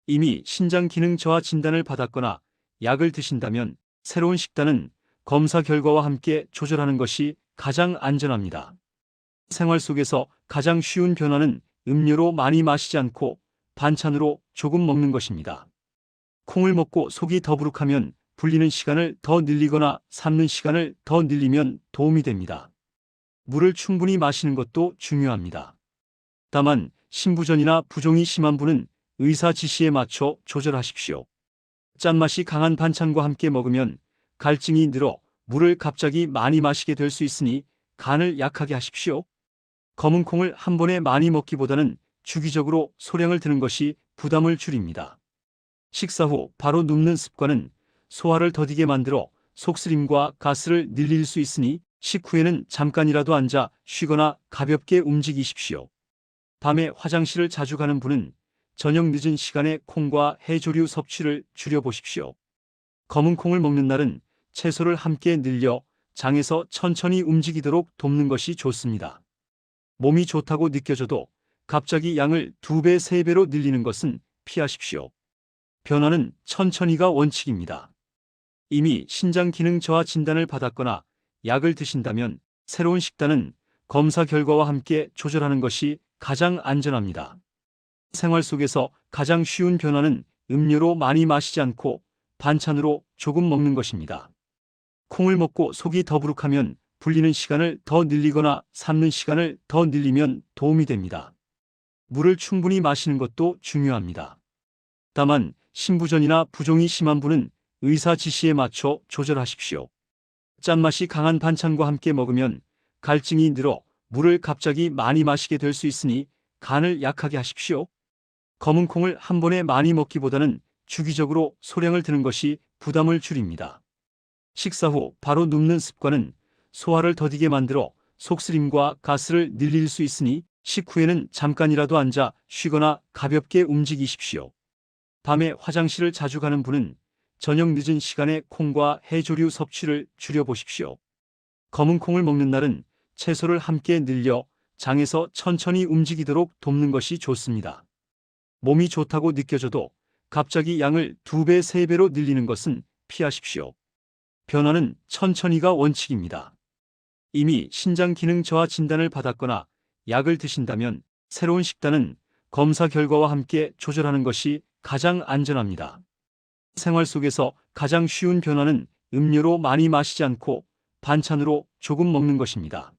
이미 신장 기능 저하 진단을 받았거나 약을 드신다면 새로운 식단은 검사 결과와 함께 조절하는 것이 가장 안전합니다. 생활 속에서 가장 쉬운 변화는 음료로 많이 마시지 않고 반찬으로 조금 먹는 것입니다. 콩을 먹고 속이 더부룩하면 불리는 시간을 더 늘리거나 삶는 시간을 더 늘리면 도움이 됩니다. 물을 충분히 마시는 것도 중요합니다. 다만 신부전이나 부종이 심한 분은 의사 지시에 맞춰 조절하십시오. 짠맛이 강한 반찬과 함께 먹으면 갈증이 늘어 물을 갑자기 많이 마시게 될 수 있으니 간을 약하게 하십시오. 검은 콩을 한 번에 많이 먹기보다는 주기적으로 소량을 드는 것이 부담을 줄입니다. 식사 후 바로 눕는 습관은 소화를 더디게 만들어 속쓰림과 가스를 늘릴 수 있으니 식후에는 잠깐이라도 앉아 쉬거나 가볍게 움직이십시오. 밤에 화장실을 자주 가는 분은 저녁 늦은 시간에 콩과 해조류 섭취를 줄여보십시오. 검은 콩을 먹는 날은 채소를 함께 늘려 장에서 천천히 움직이도록 돕는 것이 좋습니다. 몸이 좋다고 느껴져도 갑자기 양을 2배, 3배로 늘리는 것은 피하십시오. 변화는 천천히가 원칙입니다. 이미 신장 기능 저하 진단을 받았거나 약을 드신다면 새로운 식단은 검사 결과와 함께 조절하는 것이 가장 안전합니다. 생활 속에서 가장 쉬운 변화는 음료로 많이 마시지 않고 반찬으로 조금 먹는 것입니다. 콩을 먹고 속이 더부룩하면 불리는 시간을 더 늘리거나 삶는 시간을 더 늘리면 도움이 됩니다. 물을 충분히 마시는 것도 중요합니다. 다만 신부전이나 부종이 심한 분은 의사 지시에 맞춰 조절하십시오. 짠맛이 강한 반찬과 함께 먹으면 갈증이 늘어 물을 갑자기 많이 마시게 될 수 있으니 간을 약하게 하십시오. 검은 콩을 한 번에 많이 먹기보다는 주기적으로 소량을 드는 것이 부담을 줄입니다. 식사 후 바로 눕는 습관은 소화를 더디게 만들어 속쓰림과 가스를 늘릴 수 있으니 식후에는 잠깐이라도 앉아 쉬거나 가볍게 움직이십시오. 밤에 화장실을 자주 가는 분은 저녁 늦은 시간에 콩과 해조류 섭취를 줄여보십시오. 검은 콩을 먹는 날은 채소를 함께 늘려 장에서 천천히 움직이도록 돕는 것이 좋습니다. 몸이 좋다고 느껴져도 갑자기 양을 2배, 3배로 늘리는 것은 피하십시오. 변화는 천천히가 원칙입니다. 이미 신장 기능 저하 진단을 받았거나 약을 드신다면 새로운 식단은 검사 결과와 함께 조절하는 것이 가장 안전합니다. 생활 속에서 가장 쉬운 변화는 음료로 많이 마시지 않고 반찬으로 조금 먹는 것입니다.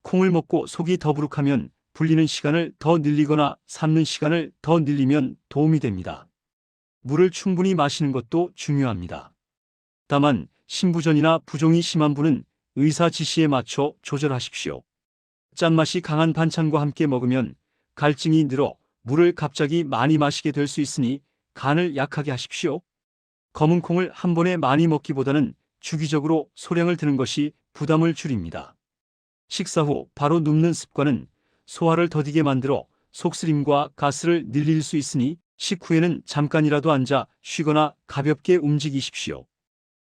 콩을 먹고 속이 더부룩하면 불리는 시간을 더 늘리거나 삶는 시간을 더 늘리면 도움이 됩니다. 물을 충분히 마시는 것도 중요합니다. 다만 신부전이나 부종이 심한 분은 의사 지시에 맞춰 조절하십시오. 짠맛이 강한 반찬과 함께 먹으면 갈증이 늘어 물을 갑자기 많이 마시게 될 수 있으니 간을 약하게 하십시오. 검은 콩을 한 번에 많이 먹기보다는 주기적으로 소량을 드는 것이 부담을 줄입니다. 식사 후 바로 눕는 습관은 소화를 더디게 만들어 속쓰림과 가스를 늘릴 수 있으니 식후에는 잠깐이라도 앉아 쉬거나 가볍게 움직이십시오.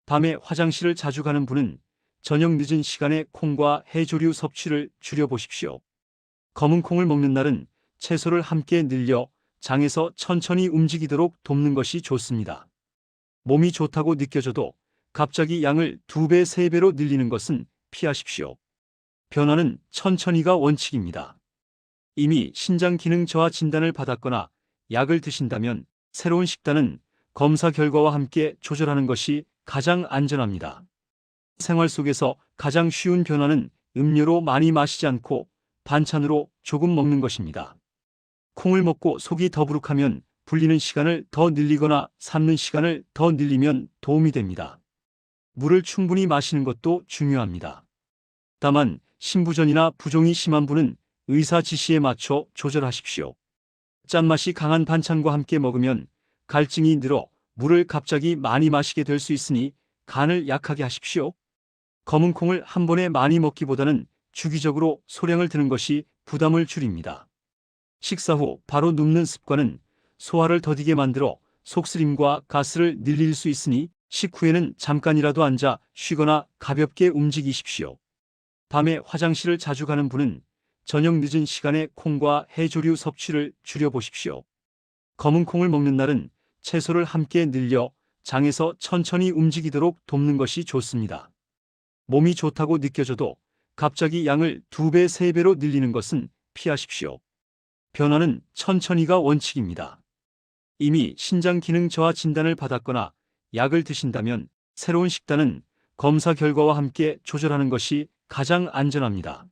밤에 화장실을 자주 가는 분은 저녁 늦은 시간에 콩과 해조류 섭취를 줄여보십시오. 검은 콩을 먹는 날은 채소를 함께 늘려 장에서 천천히 움직이도록 돕는 것이 좋습니다. 몸이 좋다고 느껴져도 갑자기 양을 2배, 3배로 늘리는 것은 피하십시오. 변화는 천천히가 원칙입니다. 이미 신장 기능 저하 진단을 받았거나 약을 드신다면 새로운 식단은 검사 결과와 함께 조절하는 것이 가장 안전합니다. 생활 속에서 가장 쉬운 변화는 음료로 많이 마시지 않고 반찬으로 조금 먹는 것입니다. 콩을 먹고 속이 더부룩하면 불리는 시간을 더 늘리거나 삶는 시간을 더 늘리면 도움이 됩니다. 물을 충분히 마시는 것도 중요합니다. 다만 신부전이나 부종이 심한 분은 의사 지시에 맞춰 조절하십시오. 짠맛이 강한 반찬과 함께 먹으면 갈증이 늘어 물을 갑자기 많이 마시게 될 수 있으니 간을 약하게 하십시오. 검은 콩을 한 번에 많이 먹기보다는 주기적으로 소량을 드는 것이 부담을 줄입니다. 식사 후 바로 눕는 습관은 소화를 더디게 만들어 속쓰림과 가스를 늘릴 수 있으니 식후에는 잠깐이라도 앉아 쉬거나 가볍게 움직이십시오. 밤에 화장실을 자주 가는 분은 저녁 늦은 시간에 콩과 해조류 섭취를 줄여보십시오. 검은 콩을 먹는 날은 채소를 함께 늘려 장에서 천천히 움직이도록 돕는 것이 좋습니다. 몸이 좋다고 느껴져도 갑자기 양을 2배, 3배로 늘리는 것은 피하십시오. 변화는 천천히가 원칙입니다. 이미 신장 기능 저하 진단을 받았거나 약을 드신다면 새로운 식단은 검사 결과와 함께 조절하는 것이 가장 안전합니다.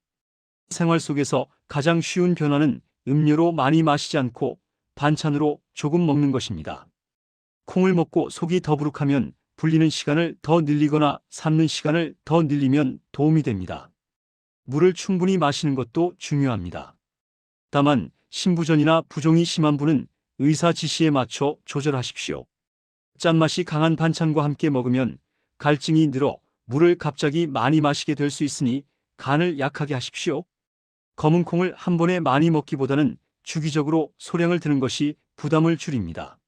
생활 속에서 가장 쉬운 변화는 음료로 많이 마시지 않고 반찬으로 조금 먹는 것입니다. 콩을 먹고 속이 더부룩하면 불리는 시간을 더 늘리거나 삶는 시간을 더 늘리면 도움이 됩니다. 물을 충분히 마시는 것도 중요합니다. 다만 신부전이나 부종이 심한 분은 의사 지시에 맞춰 조절하십시오. 짠맛이 강한 반찬과 함께 먹으면 갈증이 늘어 물을 갑자기 많이 마시게 될 수 있으니 간을 약하게 하십시오. 검은 콩을 한 번에 많이 먹기보다는 주기적으로 소량을 드는 것이 부담을 줄입니다.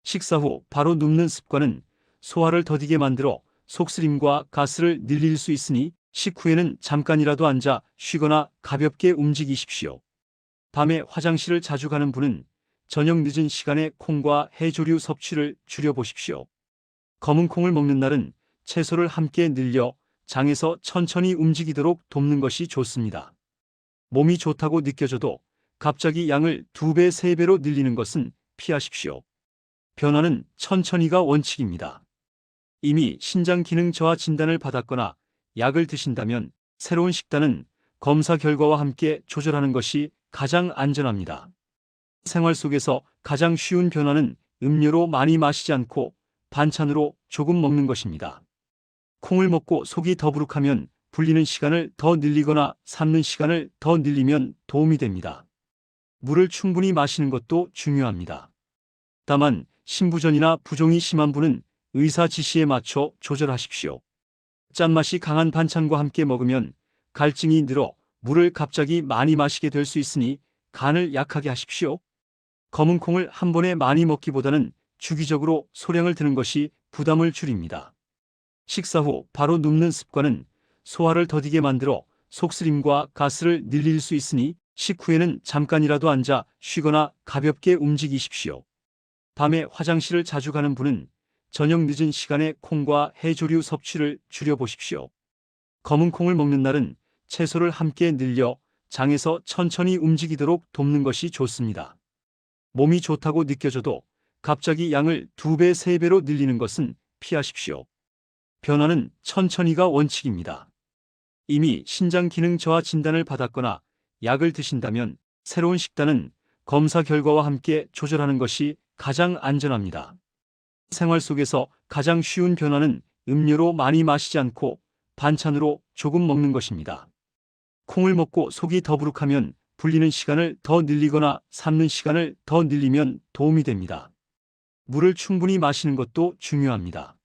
식사 후 바로 눕는 습관은 소화를 더디게 만들어 속쓰림과 가스를 늘릴 수 있으니 식후에는 잠깐이라도 앉아 쉬거나 가볍게 움직이십시오. 밤에 화장실을 자주 가는 분은 저녁 늦은 시간에 콩과 해조류 섭취를 줄여보십시오. 검은 콩을 먹는 날은 채소를 함께 늘려 장에서 천천히 움직이도록 돕는 것이 좋습니다. 몸이 좋다고 느껴져도 갑자기 양을 2배, 3배로 늘리는 것은 피하십시오. 변화는 천천히가 원칙입니다. 이미 신장 기능 저하 진단을 받았거나 약을 드신다면 새로운 식단은 검사 결과와 함께 조절하는 것이 가장 안전합니다. 생활 속에서 가장 쉬운 변화는 음료로 많이 마시지 않고 반찬으로 조금 먹는 것입니다. 콩을 먹고 속이 더부룩하면 불리는 시간을 더 늘리거나 삶는 시간을 더 늘리면 도움이 됩니다. 물을 충분히 마시는 것도 중요합니다. 다만 신부전이나 부종이 심한 분은 의사 지시에 맞춰 조절하십시오. 짠맛이 강한 반찬과 함께 먹으면 갈증이 늘어 물을 갑자기 많이 마시게 될 수 있으니 간을 약하게 하십시오. 검은 콩을 한 번에 많이 먹기보다는 주기적으로 소량을 드는 것이 부담을 줄입니다. 식사 후 바로 눕는 습관은 소화를 더디게 만들어 속쓰림과 가스를 늘릴 수 있으니 식후에는 잠깐이라도 앉아 쉬거나 가볍게 움직이십시오. 밤에 화장실을 자주 가는 분은 저녁 늦은 시간에 콩과 해조류 섭취를 줄여보십시오. 검은 콩을 먹는 날은 채소를 함께 늘려 장에서 천천히 움직이도록 돕는 것이 좋습니다. 몸이 좋다고 느껴져도 갑자기 양을 2배, 3배로 늘리는 것은 피하십시오. 변화는 천천히가 원칙입니다. 이미 신장 기능 저하 진단을 받았거나 약을 드신다면 새로운 식단은 검사 결과와 함께 조절하는 것이 가장 안전합니다. 생활 속에서 가장 쉬운 변화는 음료로 많이 마시지 않고 반찬으로 조금 먹는 것입니다. 콩을 먹고 속이 더부룩하면 불리는 시간을 더 늘리거나 삶는 시간을 더 늘리면 도움이 됩니다. 물을 충분히 마시는 것도 중요합니다.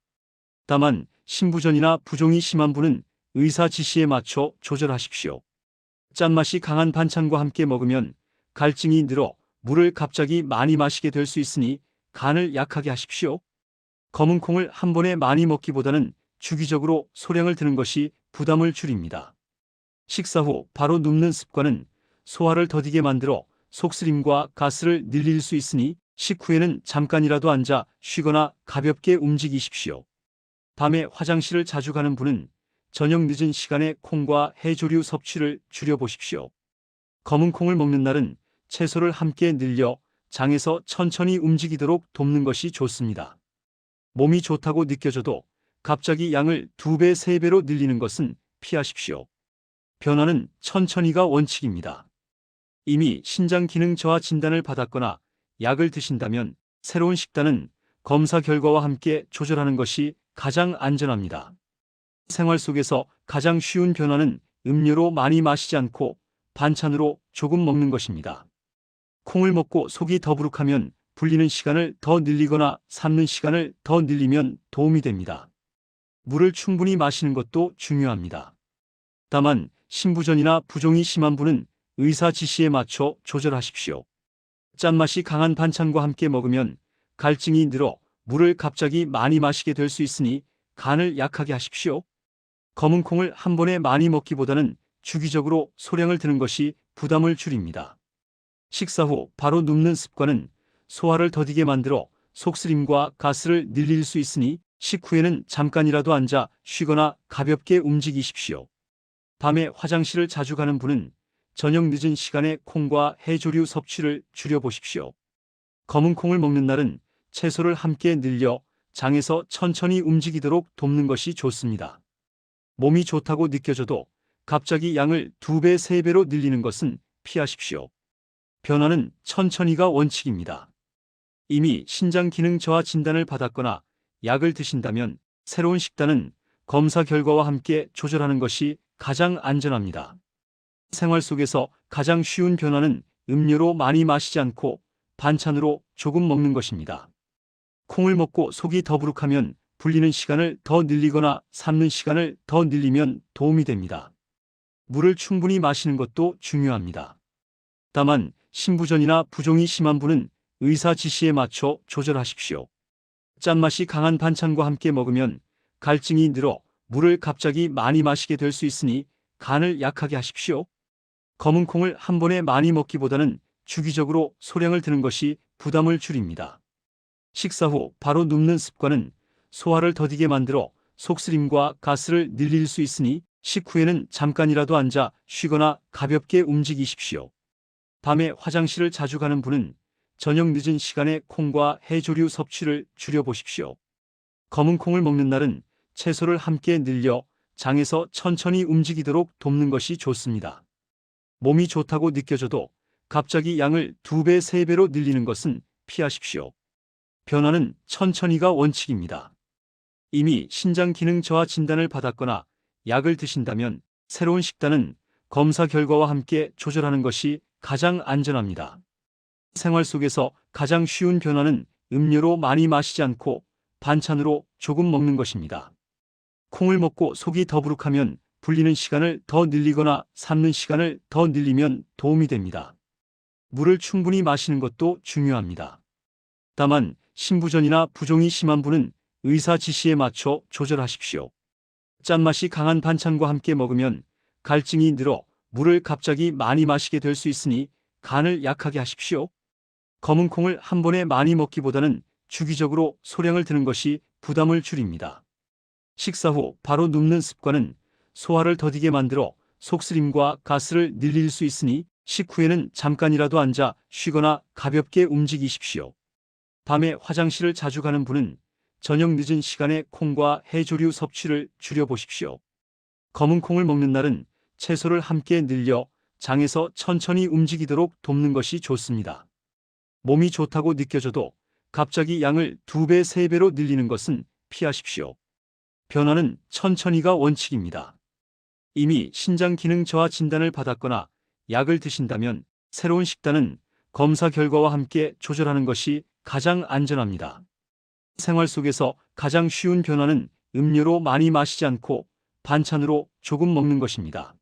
다만 신부전이나 부종이 심한 분은 의사 지시에 맞춰 조절하십시오. 짠맛이 강한 반찬과 함께 먹으면 갈증이 늘어 물을 갑자기 많이 마시게 될 수 있으니 간을 약하게 하십시오. 검은 콩을 한 번에 많이 먹기보다는 주기적으로 소량을 드는 것이 부담을 줄입니다. 식사 후 바로 눕는 습관은 소화를 더디게 만들어 속쓰림과 가스를 늘릴 수 있으니 식후에는 잠깐이라도 앉아 쉬거나 가볍게 움직이십시오. 밤에 화장실을 자주 가는 분은 저녁 늦은 시간에 콩과 해조류 섭취를 줄여보십시오. 검은 콩을 먹는 날은 채소를 함께 늘려 장에서 천천히 움직이도록 돕는 것이 좋습니다. 몸이 좋다고 느껴져도 갑자기 양을 2배, 3배로 늘리는 것은 피하십시오. 변화는 천천히가 원칙입니다. 이미 신장 기능 저하 진단을 받았거나 약을 드신다면 새로운 식단은 검사 결과와 함께 조절하는 것이 가장 안전합니다. 생활 속에서 가장 쉬운 변화는 음료로 많이 마시지 않고 반찬으로 조금 먹는 것입니다. 콩을 먹고 속이 더부룩하면 불리는 시간을 더 늘리거나 삶는 시간을 더 늘리면 도움이 됩니다. 물을 충분히 마시는 것도 중요합니다. 다만 신부전이나 부종이 심한 분은 의사 지시에 맞춰 조절하십시오. 짠맛이 강한 반찬과 함께 먹으면 갈증이 늘어 물을 갑자기 많이 마시게 될 수 있으니 간을 약하게 하십시오. 검은 콩을 한 번에 많이 먹기보다는 주기적으로 소량을 드는 것이 부담을 줄입니다. 식사 후 바로 눕는 습관은 소화를 더디게 만들어 속쓰림과 가스를 늘릴 수 있으니 식후에는 잠깐이라도 앉아 쉬거나 가볍게 움직이십시오. 밤에 화장실을 자주 가는 분은 저녁 늦은 시간에 콩과 해조류 섭취를 줄여보십시오. 검은 콩을 먹는 날은 채소를 함께 늘려 장에서 천천히 움직이도록 돕는 것이 좋습니다. 몸이 좋다고 느껴져도 갑자기 양을 2배, 3배로 늘리는 것은 피하십시오. 변화는 천천히가 원칙입니다. 이미 신장 기능 저하 진단을 받았거나 약을 드신다면 새로운 식단은 검사 결과와 함께 조절하는 것이 가장 안전합니다. 생활 속에서 가장 쉬운 변화는 음료로 많이 마시지 않고 반찬으로 조금 먹는 것입니다. 콩을 먹고 속이 더부룩하면 불리는 시간을 더 늘리거나 삶는 시간을 더 늘리면 도움이 됩니다. 물을 충분히 마시는 것도 중요합니다. 다만 신부전이나 부종이 심한 분은 의사 지시에 맞춰 조절하십시오. 짠맛이 강한 반찬과 함께 먹으면 갈증이 늘어 물을 갑자기 많이 마시게 될 수 있으니 간을 약하게 하십시오. 검은 콩을 한 번에 많이 먹기보다는 주기적으로 소량을 드는 것이 부담을 줄입니다. 식사 후 바로 눕는 습관은 소화를 더디게 만들어 속쓰림과 가스를 늘릴 수 있으니 식후에는 잠깐이라도 앉아 쉬거나 가볍게 움직이십시오. 밤에 화장실을 자주 가는 분은 저녁 늦은 시간에 콩과 해조류 섭취를 줄여보십시오. 검은 콩을 먹는 날은 채소를 함께 늘려 장에서 천천히 움직이도록 돕는 것이 좋습니다. 몸이 좋다고 느껴져도 갑자기 양을 2배, 3배로 늘리는 것은 피하십시오. 변화는 천천히가 원칙입니다. 이미 신장 기능 저하 진단을 받았거나 약을 드신다면 새로운 식단은 검사 결과와 함께 조절하는 것이 가장 안전합니다. 생활 속에서 가장 쉬운 변화는 음료로 많이 마시지 않고 반찬으로 조금 먹는 것입니다. 콩을 먹고 속이 더부룩하면 불리는 시간을 더 늘리거나 삶는 시간을 더 늘리면 도움이 됩니다. 물을 충분히 마시는 것도 중요합니다. 다만 신부전이나 부종이 심한 분은 의사 지시에 맞춰 조절하십시오. 짠맛이 강한 반찬과 함께 먹으면 갈증이 늘어 물을 갑자기 많이 마시게 될 수 있으니 간을 약하게 하십시오. 검은 콩을 한 번에 많이 먹기보다는 주기적으로 소량을 드는 것이 부담을 줄입니다. 식사 후 바로 눕는 습관은 소화를 더디게 만들어 속쓰림과 가스를 늘릴 수 있으니 식후에는 잠깐이라도 앉아 쉬거나 가볍게 움직이십시오. 밤에 화장실을 자주 가는 분은 저녁 늦은 시간에 콩과 해조류 섭취를 줄여보십시오. 검은 콩을 먹는 날은 채소를 함께 늘려 장에서 천천히 움직이도록 돕는 것이 좋습니다. 몸이 좋다고 느껴져도 갑자기 양을 2배, 3배로 늘리는 것은 피하십시오. 변화는 천천히가 원칙입니다. 이미 신장 기능 저하 진단을 받았거나 약을 드신다면 새로운 식단은 검사 결과와 함께 조절하는 것이 가장 안전합니다. 생활 속에서 가장 쉬운 변화는 음료로 많이 마시지 않고 반찬으로 조금 먹는 것입니다.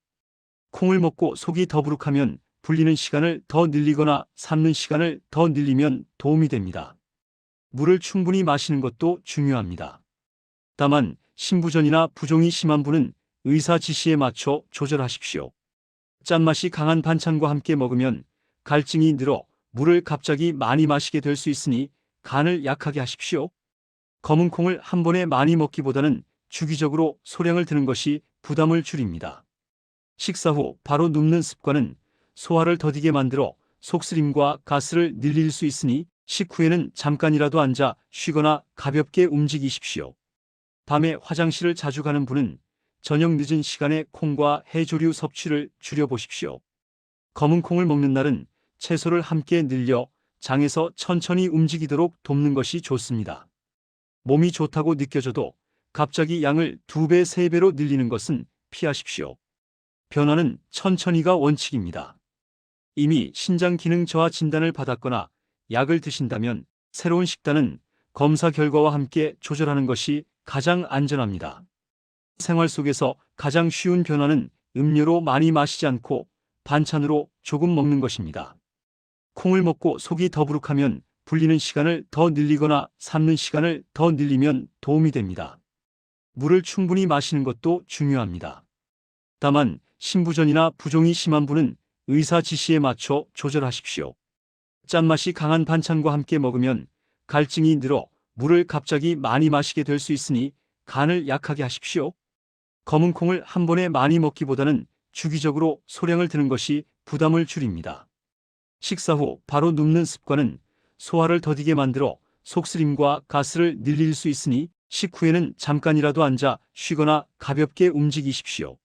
콩을 먹고 속이 더부룩하면 불리는 시간을 더 늘리거나 삶는 시간을 더 늘리면 도움이 됩니다. 물을 충분히 마시는 것도 중요합니다. 다만 신부전이나 부종이 심한 분은 의사 지시에 맞춰 조절하십시오. 짠맛이 강한 반찬과 함께 먹으면 갈증이 늘어 물을 갑자기 많이 마시게 될 수 있으니 간을 약하게 하십시오. 검은 콩을 한 번에 많이 먹기보다는 주기적으로 소량을 드는 것이 부담을 줄입니다. 식사 후 바로 눕는 습관은 소화를 더디게 만들어 속쓰림과 가스를 늘릴 수 있으니 식후에는 잠깐이라도 앉아 쉬거나 가볍게 움직이십시오. 밤에 화장실을 자주 가는 분은 저녁 늦은 시간에 콩과 해조류 섭취를 줄여보십시오. 검은 콩을 먹는 날은 채소를 함께 늘려 장에서 천천히 움직이도록 돕는 것이 좋습니다. 몸이 좋다고 느껴져도 갑자기 양을 2배, 3배로 늘리는 것은 피하십시오. 변화는 천천히가 원칙입니다. 이미 신장 기능 저하 진단을 받았거나 약을 드신다면 새로운 식단은 검사 결과와 함께 조절하는 것이 가장 안전합니다. 생활 속에서 가장 쉬운 변화는 음료로 많이 마시지 않고 반찬으로 조금 먹는 것입니다. 콩을 먹고 속이 더부룩하면 불리는 시간을 더 늘리거나 삶는 시간을 더 늘리면 도움이 됩니다. 물을 충분히 마시는 것도 중요합니다. 다만 신부전이나 부종이 심한 분은 의사 지시에 맞춰 조절하십시오. 짠맛이 강한 반찬과 함께 먹으면 갈증이 늘어 물을 갑자기 많이 마시게 될 수 있으니 간을 약하게 하십시오. 검은 콩을 한 번에 많이 먹기보다는 주기적으로 소량을 드는 것이 부담을 줄입니다. 식사 후 바로 눕는 습관은 소화를 더디게 만들어 속쓰림과 가스를 늘릴 수 있으니 식후에는 잠깐이라도 앉아 쉬거나 가볍게 움직이십시오.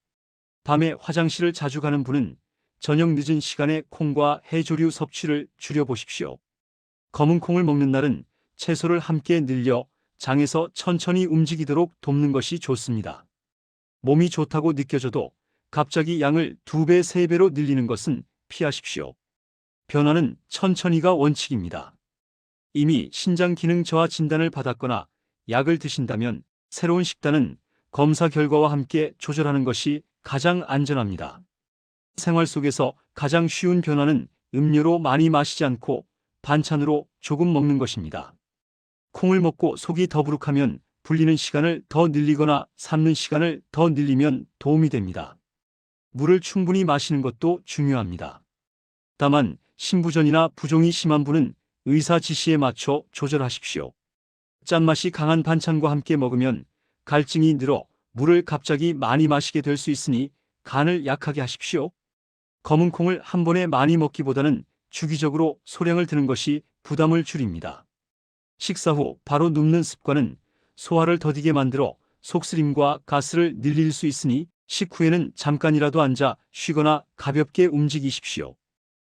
밤에 화장실을 자주 가는 분은 저녁 늦은 시간에 콩과 해조류 섭취를 줄여보십시오. 검은 콩을 먹는 날은 채소를 함께 늘려 장에서 천천히 움직이도록 돕는 것이 좋습니다. 몸이 좋다고 느껴져도 갑자기 양을 2배, 3배로 늘리는 것은 피하십시오. 변화는 천천히가 원칙입니다. 이미 신장 기능 저하 진단을 받았거나 약을 드신다면 새로운 식단은 검사 결과와 함께 조절하는 것이 가장 안전합니다. 생활 속에서 가장 쉬운 변화는 음료로 많이 마시지 않고 반찬으로 조금 먹는 것입니다. 콩을 먹고 속이 더부룩하면 불리는 시간을 더 늘리거나 삶는 시간을 더 늘리면 도움이 됩니다. 물을 충분히 마시는 것도 중요합니다. 다만 신부전이나 부종이 심한 분은 의사 지시에 맞춰 조절하십시오. 짠맛이 강한 반찬과 함께 먹으면 갈증이 늘어 물을 갑자기 많이 마시게 될 수 있으니 간을 약하게 하십시오. 검은 콩을 한 번에 많이 먹기보다는 주기적으로 소량을 드는 것이 부담을 줄입니다. 식사 후 바로 눕는 습관은 소화를 더디게 만들어 속쓰림과 가스를 늘릴 수 있으니 식후에는 잠깐이라도 앉아 쉬거나 가볍게 움직이십시오.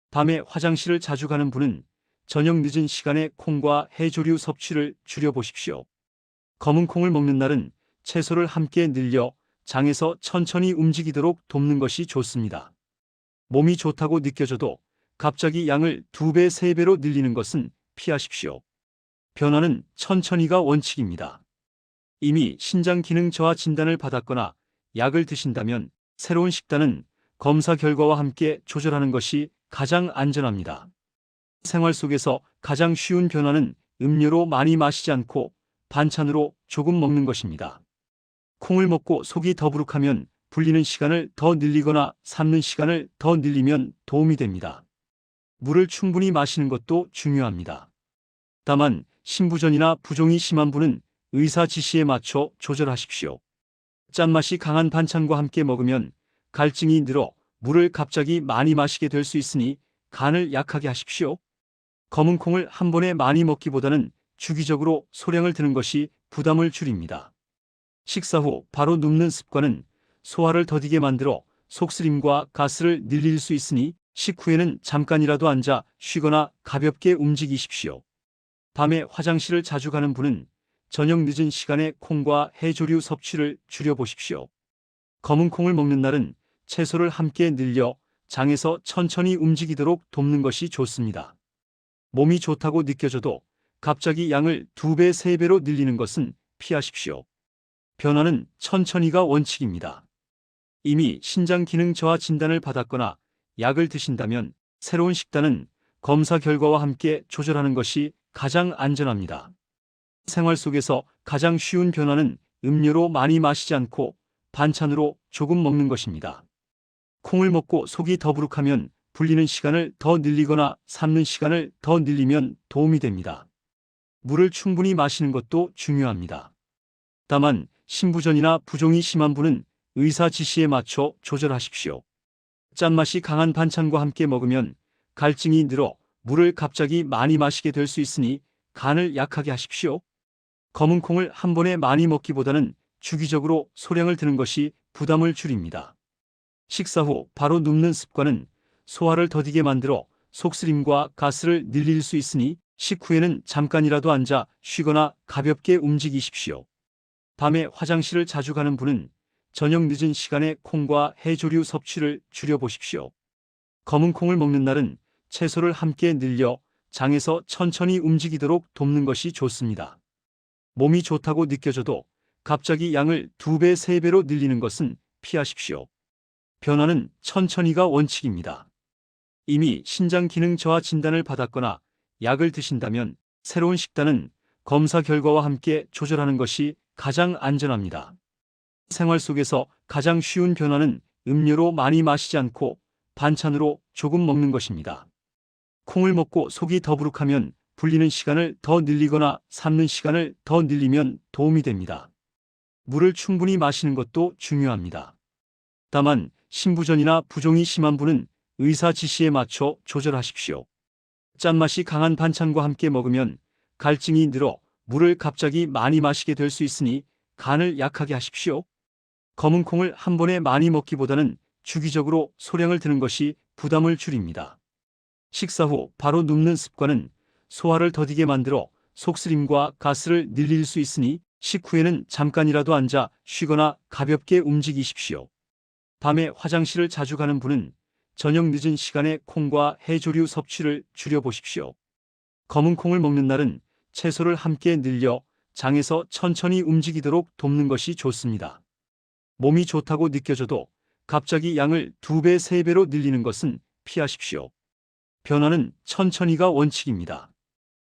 밤에 화장실을 자주 가는 분은 저녁 늦은 시간에 콩과 해조류 섭취를 줄여보십시오. 검은 콩을 먹는 날은 채소를 함께 늘려 장에서 천천히 움직이도록 돕는 것이 좋습니다. 몸이 좋다고 느껴져도 갑자기 양을 2배, 3배로 늘리는 것은 피하십시오. 변화는 천천히가 원칙입니다. 이미 신장 기능 저하 진단을 받았거나 약을 드신다면 새로운 식단은 검사 결과와 함께 조절하는 것이 가장 안전합니다. 생활 속에서 가장 쉬운 변화는 음료로 많이 마시지 않고 반찬으로 조금 먹는 것입니다. 콩을 먹고 속이 더부룩하면 불리는 시간을 더 늘리거나 삶는 시간을 더 늘리면 도움이 됩니다. 물을 충분히 마시는 것도 중요합니다. 다만 신부전이나 부종이 심한 분은 의사 지시에 맞춰 조절하십시오. 짠맛이 강한 반찬과 함께 먹으면 갈증이 늘어 물을 갑자기 많이 마시게 될 수 있으니 간을 약하게 하십시오. 검은 콩을 한 번에 많이 먹기보다는 주기적으로 소량을 드는 것이 부담을 줄입니다. 식사 후 바로 눕는 습관은 소화를 더디게 만들어 속쓰림과 가스를 늘릴 수 있으니 식후에는 잠깐이라도 앉아 쉬거나 가볍게 움직이십시오. 밤에 화장실을 자주 가는 분은 저녁 늦은 시간에 콩과 해조류 섭취를 줄여보십시오. 검은 콩을 먹는 날은 채소를 함께 늘려 장에서 천천히 움직이도록 돕는 것이 좋습니다. 몸이 좋다고 느껴져도 갑자기 양을 2배, 3배로 늘리는 것은 피하십시오. 변화는 천천히가 원칙입니다. 이미 신장 기능 저하 진단을 받았거나 약을 드신다면 새로운 식단은 검사 결과와 함께 조절하는 것이 가장 안전합니다. 생활 속에서 가장 쉬운 변화는 음료로 많이 마시지 않고 반찬으로 조금 먹는 것입니다. 콩을 먹고 속이 더부룩하면 불리는 시간을 더 늘리거나 삶는 시간을 더 늘리면 도움이 됩니다. 물을 충분히 마시는 것도 중요합니다. 다만 신부전이나 부종이 심한 분은 의사 지시에 맞춰 조절하십시오. 짠맛이 강한 반찬과 함께 먹으면 갈증이 늘어 물을 갑자기 많이 마시게 될 수 있으니 간을 약하게 하십시오. 검은 콩을 한 번에 많이 먹기보다는 주기적으로 소량을 드는 것이 부담을 줄입니다. 식사 후 바로 눕는 습관은 소화를 더디게 만들어 속쓰림과 가스를 늘릴 수 있으니 식후에는 잠깐이라도 앉아 쉬거나 가볍게 움직이십시오. 밤에 화장실을 자주 가는 분은 저녁 늦은 시간에 콩과 해조류 섭취를 줄여보십시오. 검은 콩을 먹는 날은 채소를 함께 늘려 장에서 천천히 움직이도록 돕는 것이 좋습니다. 몸이 좋다고 느껴져도 갑자기 양을 2배, 3배로 늘리는 것은 피하십시오. 변화는 천천히가 원칙입니다. 이미 신장 기능 저하 진단을 받았거나 약을 드신다면 새로운 식단은 검사 결과와 함께 조절하는 것이 가장 안전합니다. 생활 속에서 가장 쉬운 변화는 음료로 많이 마시지 않고 반찬으로 조금 먹는 것입니다. 콩을 먹고 속이 더부룩하면 불리는 시간을 더 늘리거나 삶는 시간을 더 늘리면 도움이 됩니다. 물을 충분히 마시는 것도 중요합니다. 다만 신부전이나 부종이 심한 분은 의사 지시에 맞춰 조절하십시오. 짠맛이 강한 반찬과 함께 먹으면 갈증이 늘어 물을 갑자기 많이 마시게 될 수 있으니 간을 약하게 하십시오. 검은 콩을 한 번에 많이 먹기보다는 주기적으로 소량을 드는 것이 부담을 줄입니다. 식사 후 바로 눕는 습관은 소화를 더디게 만들어 속쓰림과 가스를 늘릴 수 있으니 식후에는 잠깐이라도 앉아 쉬거나 가볍게 움직이십시오. 밤에 화장실을 자주 가는 분은 저녁 늦은 시간에 콩과 해조류 섭취를 줄여보십시오. 검은 콩을 먹는 날은 채소를 함께 늘려 장에서 천천히 움직이도록 돕는 것이 좋습니다. 몸이 좋다고 느껴져도 갑자기 양을 2배, 3배로 늘리는 것은 피하십시오. 변화는 천천히가 원칙입니다.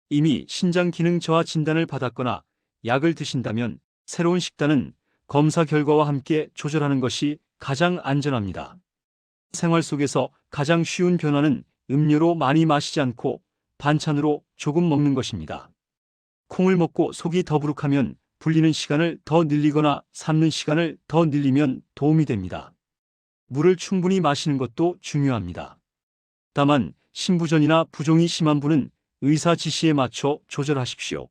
이미 신장 기능 저하 진단을 받았거나 약을 드신다면 새로운 식단은 검사 결과와 함께 조절하는 것이 가장 안전합니다. 생활 속에서 가장 쉬운 변화는 음료로 많이 마시지 않고 반찬으로 조금 먹는 것입니다. 콩을 먹고 속이 더부룩하면 불리는 시간을 더 늘리거나 삶는 시간을 더 늘리면 도움이 됩니다. 물을 충분히 마시는 것도 중요합니다. 다만 신부전이나 부종이 심한 분은 의사 지시에 맞춰 조절하십시오.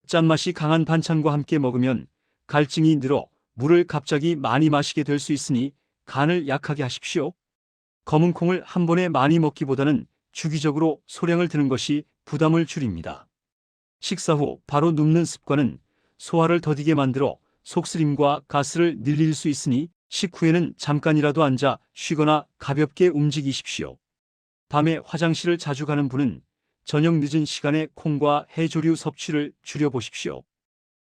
짠맛이 강한 반찬과 함께 먹으면 갈증이 늘어 물을 갑자기 많이 마시게 될 수 있으니 간을 약하게 하십시오. 검은 콩을 한 번에 많이 먹기보다는 주기적으로 소량을 드는 것이 부담을 줄입니다. 식사 후 바로 눕는 습관은 소화를 더디게 만들어 속쓰림과 가스를 늘릴 수 있으니 식후에는 잠깐이라도 앉아 쉬거나 가볍게 움직이십시오. 밤에 화장실을 자주 가는 분은 저녁 늦은 시간에 콩과 해조류 섭취를 줄여보십시오.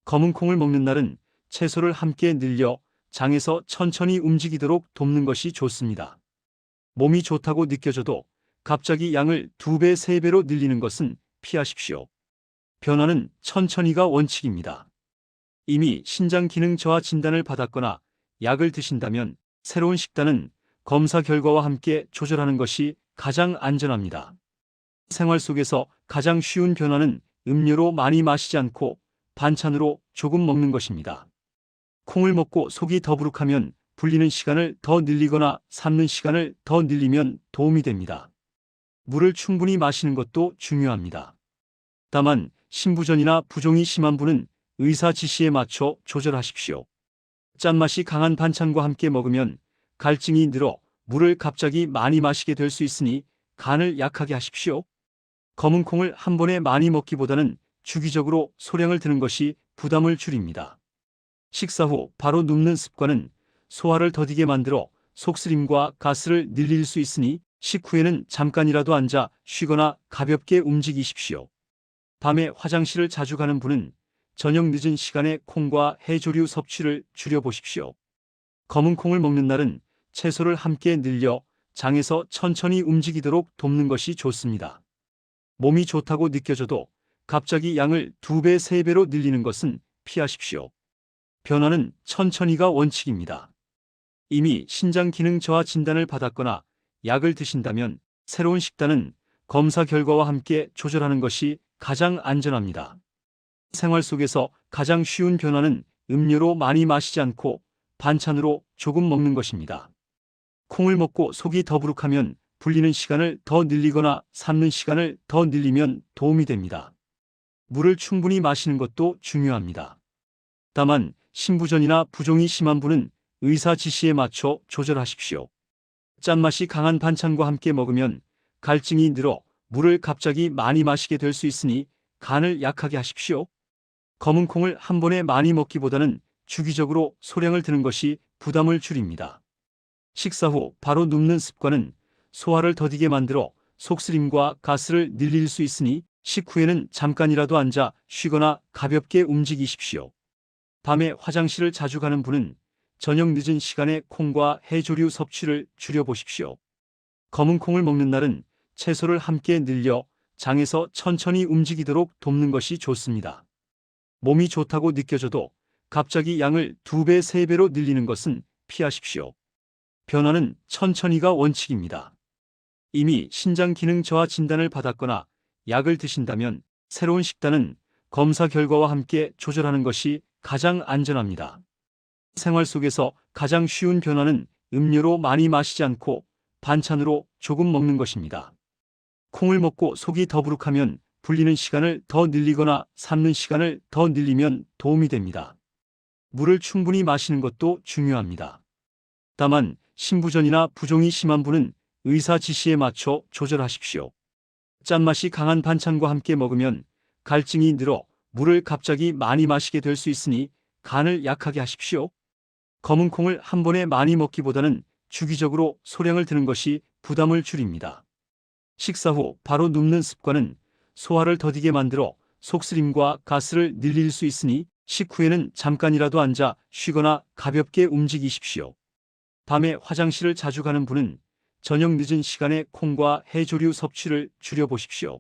검은 콩을 먹는 날은 채소를 함께 늘려 장에서 천천히 움직이도록 돕는 것이 좋습니다. 몸이 좋다고 느껴져도 갑자기 양을 2배, 3배로 늘리는 것은 피하십시오. 변화는 천천히가 원칙입니다. 이미 신장 기능 저하 진단을 받았거나 약을 드신다면 새로운 식단은 검사 결과와 함께 조절하는 것이 가장 안전합니다. 생활 속에서 가장 쉬운 변화는 음료로 많이 마시지 않고 반찬으로 조금 먹는 것입니다. 콩을 먹고 속이 더부룩하면 불리는 시간을 더 늘리거나 삶는 시간을 더 늘리면 도움이 됩니다. 물을 충분히 마시는 것도 중요합니다. 다만 신부전이나 부종이 심한 분은 의사 지시에 맞춰 조절하십시오. 짠맛이 강한 반찬과 함께 먹으면 갈증이 늘어 물을 갑자기 많이 마시게 될 수 있으니 간을 약하게 하십시오. 검은 콩을 한 번에 많이 먹기보다는 주기적으로 소량을 드는 것이 부담을 줄입니다. 식사 후 바로 눕는 습관은 소화를 더디게 만들어 속쓰림과 가스를 늘릴 수 있으니 식후에는 잠깐이라도 앉아 쉬거나 가볍게 움직이십시오. 밤에 화장실을 자주 가는 분은 저녁 늦은 시간에 콩과 해조류 섭취를 줄여보십시오. 검은 콩을 먹는 날은 채소를 함께 늘려 장에서 천천히 움직이도록 돕는 것이 좋습니다. 몸이 좋다고 느껴져도 갑자기 양을 2배, 3배로 늘리는 것은 피하십시오. 변화는 천천히가 원칙입니다. 이미 신장 기능 저하 진단을 받았거나 약을 드신다면 새로운 식단은 검사 결과와 함께 조절하는 것이 가장 안전합니다. 생활 속에서 가장 쉬운 변화는 음료로 많이 마시지 않고 반찬으로 조금 먹는 것입니다. 콩을 먹고 속이 더부룩하면 불리는 시간을 더 늘리거나 삶는 시간을 더 늘리면 도움이 됩니다. 물을 충분히 마시는 것도 중요합니다. 다만 신부전이나 부종이 심한 분은 의사 지시에 맞춰 조절하십시오. 짠맛이 강한 반찬과 함께 먹으면 갈증이 늘어 물을 갑자기 많이 마시게 될 수 있으니 간을 약하게 하십시오. 검은 콩을 한 번에 많이 먹기보다는 주기적으로 소량을 드는 것이 부담을 줄입니다. 식사 후 바로 눕는 습관은 소화를 더디게 만들어 속쓰림과 가스를 늘릴 수 있으니 식후에는 잠깐이라도 앉아 쉬거나 가볍게 움직이십시오. 밤에 화장실을 자주 가는 분은 저녁 늦은 시간에 콩과 해조류 섭취를 줄여보십시오. 검은 콩을 먹는 날은 채소를 함께 늘려 장에서 천천히 움직이도록 돕는 것이 좋습니다. 몸이 좋다고 느껴져도 갑자기 양을 2배, 3배로 늘리는 것은 피하십시오. 변화는 천천히가 원칙입니다. 이미 신장 기능 저하 진단을 받았거나 약을 드신다면 새로운 식단은 검사 결과와 함께 조절하는 것이 가장 안전합니다. 생활 속에서 가장 쉬운 변화는 음료로 많이 마시지 않고 반찬으로 조금 먹는 것입니다. 콩을 먹고 속이 더부룩하면 불리는 시간을 더 늘리거나 삶는 시간을 더 늘리면 도움이 됩니다. 물을 충분히 마시는 것도 중요합니다. 다만 신부전이나 부종이 심한 분은 의사 지시에 맞춰 조절하십시오. 짠맛이 강한 반찬과 함께 먹으면 갈증이 늘어 물을 갑자기 많이 마시게 될 수 있으니 간을 약하게 하십시오. 검은 콩을 한 번에 많이 먹기보다는 주기적으로 소량을 드는 것이 부담을 줄입니다. 식사 후 바로 눕는 습관은 소화를 더디게 만들어 속쓰림과 가스를 늘릴 수 있으니 식후에는 잠깐이라도 앉아 쉬거나 가볍게 움직이십시오. 밤에 화장실을 자주 가는 분은 저녁 늦은 시간에 콩과 해조류 섭취를 줄여보십시오.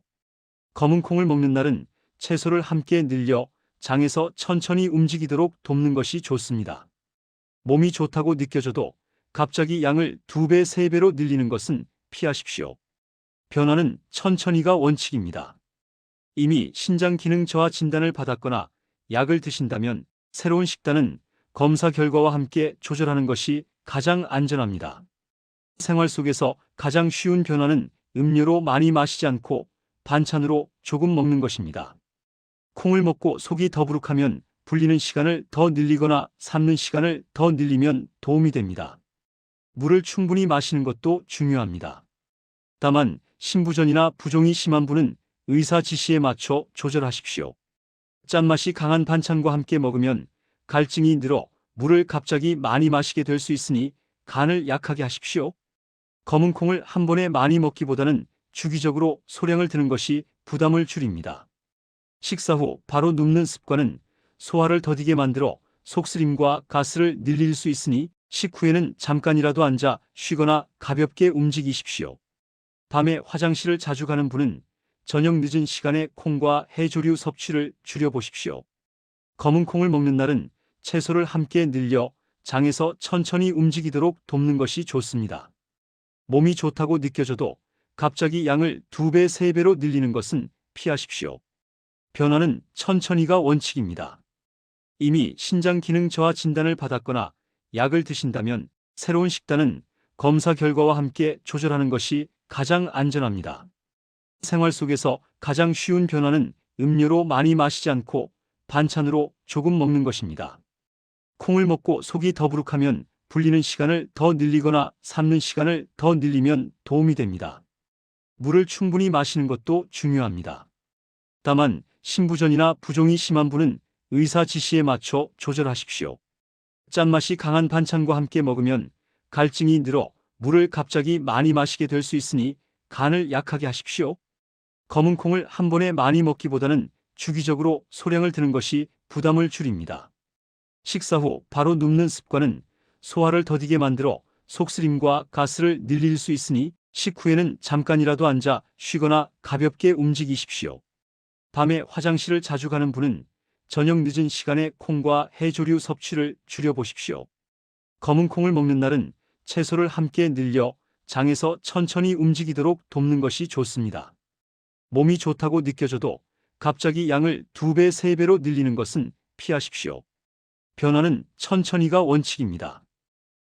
검은 콩을 먹는 날은 채소를 함께 늘려 장에서 천천히 움직이도록 돕는 것이 좋습니다. 몸이 좋다고 느껴져도 갑자기 양을 2배, 3배로 늘리는 것은 피하십시오. 변화는 천천히가 원칙입니다. 이미 신장 기능 저하 진단을 받았거나 약을 드신다면 새로운 식단은 검사 결과와 함께 조절하는 것이 가장 안전합니다. 생활 속에서 가장 쉬운 변화는 음료로 많이 마시지 않고 반찬으로 조금 먹는 것입니다. 콩을 먹고 속이 더부룩하면 불리는 시간을 더 늘리거나 삶는 시간을 더 늘리면 도움이 됩니다. 물을 충분히 마시는 것도 중요합니다. 다만 신부전이나 부종이 심한 분은 의사 지시에 맞춰 조절하십시오. 짠맛이 강한 반찬과 함께 먹으면 갈증이 늘어 물을 갑자기 많이 마시게 될 수 있으니 간을 약하게 하십시오. 검은 콩을 한 번에 많이 먹기보다는 주기적으로 소량을 드는 것이 부담을 줄입니다. 식사 후 바로 눕는 습관은 소화를 더디게 만들어 속쓰림과 가스를 늘릴 수 있으니 식후에는 잠깐이라도 앉아 쉬거나 가볍게 움직이십시오. 밤에 화장실을 자주 가는 분은 저녁 늦은 시간에 콩과 해조류 섭취를 줄여보십시오. 검은 콩을 먹는 날은 채소를 함께 늘려 장에서 천천히 움직이도록 돕는 것이 좋습니다. 몸이 좋다고 느껴져도 갑자기 양을 2배, 3배로 늘리는 것은 피하십시오. 변화는 천천히가 원칙입니다. 이미 신장 기능 저하 진단을 받았거나 약을 드신다면 새로운 식단은 검사 결과와 함께 조절하는 것이 가장 안전합니다. 생활 속에서 가장 쉬운 변화는 음료로 많이 마시지 않고 반찬으로 조금 먹는 것입니다. 콩을 먹고 속이 더부룩하면 불리는 시간을 더 늘리거나 삶는 시간을 더 늘리면 도움이 됩니다. 물을 충분히 마시는 것도 중요합니다. 다만 신부전이나 부종이 심한 분은 의사 지시에 맞춰 조절하십시오. 짠맛이 강한 반찬과 함께 먹으면 갈증이 늘어 물을 갑자기 많이 마시게 될 수 있으니 간을 약하게 하십시오. 검은 콩을 한 번에 많이 먹기보다는 주기적으로 소량을 드는 것이 부담을 줄입니다. 식사 후 바로 눕는 습관은 소화를 더디게 만들어 속쓰림과 가스를 늘릴 수 있으니 식후에는 잠깐이라도 앉아 쉬거나 가볍게 움직이십시오. 밤에 화장실을 자주 가는 분은 저녁 늦은 시간에 콩과 해조류 섭취를 줄여보십시오. 검은 콩을 먹는 날은 채소를 함께 늘려 장에서 천천히 움직이도록 돕는 것이 좋습니다. 몸이 좋다고 느껴져도 갑자기 양을 2배, 3배로 늘리는 것은 피하십시오. 변화는 천천히가 원칙입니다.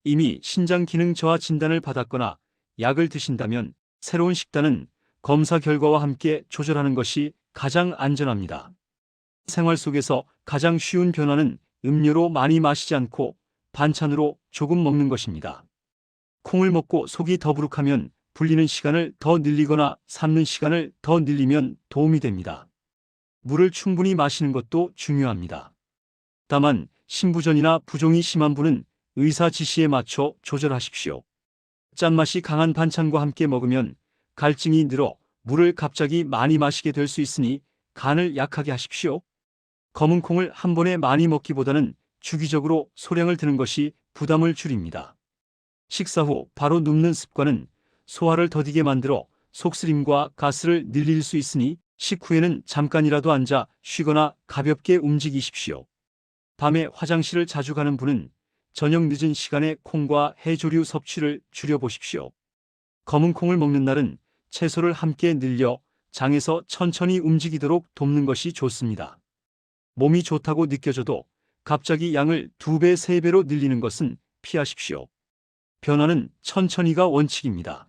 이미 신장 기능 저하 진단을 받았거나 약을 드신다면 새로운 식단은 검사 결과와 함께 조절하는 것이 가장 안전합니다. 생활 속에서 가장 쉬운 변화는 음료로 많이 마시지 않고 반찬으로 조금 먹는 것입니다. 콩을 먹고 속이 더부룩하면 불리는 시간을 더 늘리거나 삶는 시간을 더 늘리면 도움이 됩니다. 물을 충분히 마시는 것도 중요합니다. 다만 신부전이나 부종이 심한 분은 의사 지시에 맞춰 조절하십시오. 짠맛이 강한 반찬과 함께 먹으면 갈증이 늘어 물을 갑자기 많이 마시게 될 수 있으니 간을 약하게 하십시오. 검은 콩을 한 번에 많이 먹기보다는 주기적으로 소량을 드는 것이 부담을 줄입니다. 식사 후 바로 눕는 습관은 소화를 더디게 만들어 속쓰림과 가스를 늘릴 수 있으니 식후에는 잠깐이라도 앉아 쉬거나 가볍게 움직이십시오. 밤에 화장실을 자주 가는 분은 저녁 늦은 시간에 콩과 해조류 섭취를 줄여보십시오. 검은 콩을 먹는 날은 채소를 함께 늘려 장에서 천천히 움직이도록 돕는 것이 좋습니다. 몸이 좋다고 느껴져도 갑자기 양을 2배, 3배로 늘리는 것은 피하십시오. 변화는 천천히가 원칙입니다.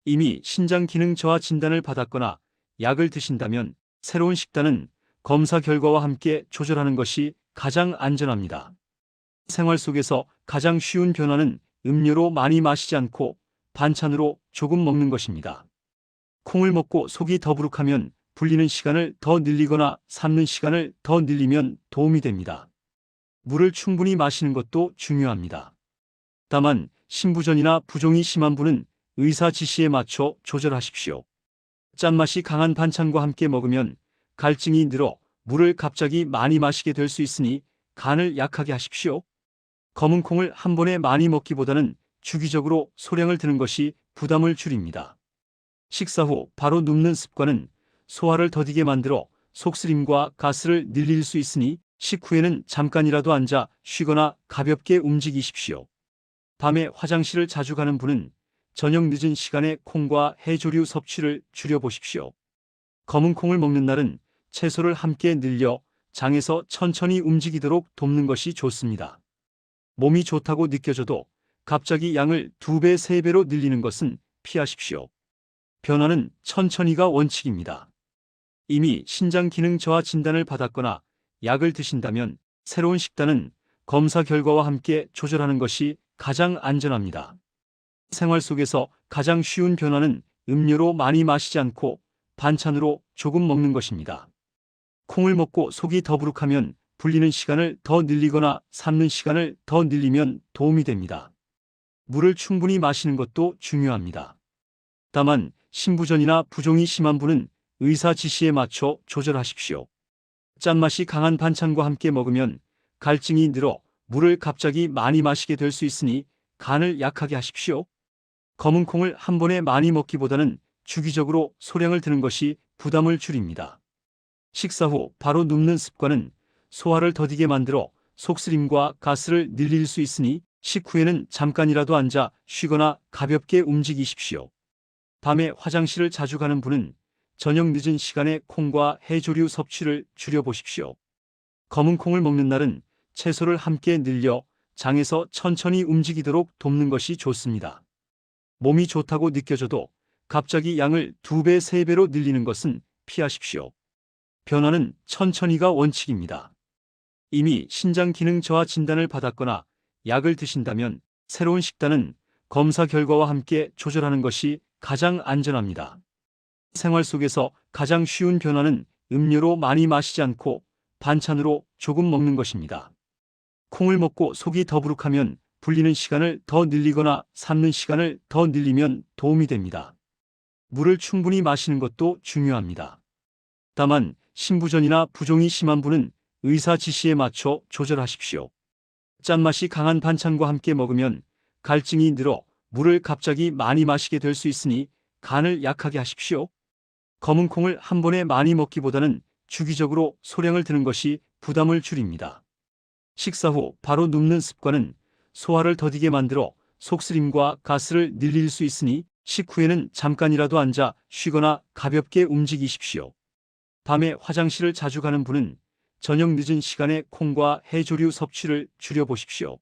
이미 신장 기능 저하 진단을 받았거나 약을 드신다면 새로운 식단은 검사 결과와 함께 조절하는 것이 가장 안전합니다. 생활 속에서 가장 쉬운 변화는 음료로 많이 마시지 않고 반찬으로 조금 먹는 것입니다. 콩을 먹고 속이 더부룩하면 불리는 시간을 더 늘리거나 삶는 시간을 더 늘리면 도움이 됩니다. 물을 충분히 마시는 것도 중요합니다. 다만 신부전이나 부종이 심한 분은 의사 지시에 맞춰 조절하십시오. 짠맛이 강한 반찬과 함께 먹으면 갈증이 늘어 물을 갑자기 많이 마시게 될 수 있으니 간을 약하게 하십시오. 검은 콩을 한 번에 많이 먹기보다는 주기적으로 소량을 드는 것이 부담을 줄입니다. 식사 후 바로 눕는 습관은 소화를 더디게 만들어 속쓰림과 가스를 늘릴 수 있으니 식후에는 잠깐이라도 앉아 쉬거나 가볍게 움직이십시오. 밤에 화장실을 자주 가는 분은 저녁 늦은 시간에 콩과 해조류 섭취를 줄여보십시오. 검은 콩을 먹는 날은 채소를 함께 늘려 장에서 천천히 움직이도록 돕는 것이 좋습니다. 몸이 좋다고 느껴져도 갑자기 양을 2배, 3배로 늘리는 것은 피하십시오. 변화는 천천히가 원칙입니다. 이미 신장 기능 저하 진단을 받았거나 약을 드신다면 새로운 식단은 검사 결과와 함께 조절하는 것이 가장 안전합니다. 생활 속에서 가장 쉬운 변화는 음료로 많이 마시지 않고 반찬으로 조금 먹는 것입니다. 콩을 먹고 속이 더부룩하면 불리는 시간을 더 늘리거나 삶는 시간을 더 늘리면 도움이 됩니다. 물을 충분히 마시는 것도 중요합니다. 다만 신부전이나 부종이 심한 분은 의사 지시에 맞춰 조절하십시오. 짠맛이 강한 반찬과 함께 먹으면 갈증이 늘어 물을 갑자기 많이 마시게 될 수 있으니 간을 약하게 하십시오. 검은 콩을 한 번에 많이 먹기보다는 주기적으로 소량을 드는 것이 부담을 줄입니다. 식사 후 바로 눕는 습관은 소화를 더디게 만들어 속쓰림과 가스를 늘릴 수 있으니 식후에는 잠깐이라도 앉아 쉬거나 가볍게 움직이십시오. 밤에 화장실을 자주 가는 분은 저녁 늦은 시간에 콩과 해조류 섭취를 줄여보십시오. 검은 콩을 먹는 날은 채소를 함께 늘려 장에서 천천히 움직이도록 돕는 것이 좋습니다. 몸이 좋다고 느껴져도 갑자기 양을 2배, 3배로 늘리는 것은 피하십시오. 변화는 천천히가 원칙입니다. 이미 신장 기능 저하 진단을 받았거나 약을 드신다면 새로운 식단은 검사 결과와 함께 조절하는 것이 가장 안전합니다. 생활 속에서 가장 쉬운 변화는 음료로 많이 마시지 않고 반찬으로 조금 먹는 것입니다. 콩을 먹고 속이 더부룩하면 불리는 시간을 더 늘리거나 삶는 시간을 더 늘리면 도움이 됩니다. 물을 충분히 마시는 것도 중요합니다. 다만 신부전이나 부종이 심한 분은 의사 지시에 맞춰 조절하십시오. 짠맛이 강한 반찬과 함께 먹으면 갈증이 늘어 물을 갑자기 많이 마시게 될 수 있으니 간을 약하게 하십시오. 검은 콩을 한 번에 많이 먹기보다는 주기적으로 소량을 드는 것이 부담을 줄입니다. 식사 후 바로 눕는 습관은 소화를 더디게 만들어 속쓰림과 가스를 늘릴 수 있으니 식후에는 잠깐이라도 앉아 쉬거나 가볍게 움직이십시오. 밤에 화장실을 자주 가는 분은 저녁 늦은 시간에 콩과 해조류 섭취를 줄여보십시오.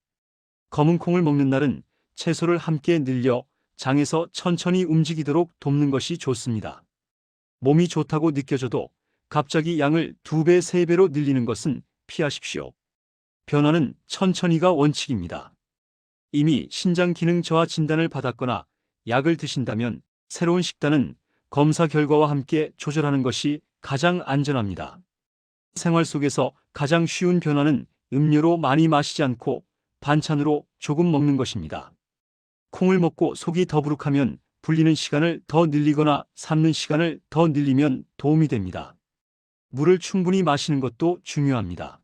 검은 콩을 먹는 날은 채소를 함께 늘려 장에서 천천히 움직이도록 돕는 것이 좋습니다. 몸이 좋다고 느껴져도 갑자기 양을 2배, 3배로 늘리는 것은 피하십시오. 변화는 천천히가 원칙입니다. 이미 신장 기능 저하 진단을 받았거나 약을 드신다면 새로운 식단은 검사 결과와 함께 조절하는 것이 가장 안전합니다. 생활 속에서 가장 쉬운 변화는 음료로 많이 마시지 않고 반찬으로 조금 먹는 것입니다. 콩을 먹고 속이 더부룩하면 불리는 시간을 더 늘리거나 삶는 시간을 더 늘리면 도움이 됩니다. 물을 충분히 마시는 것도 중요합니다.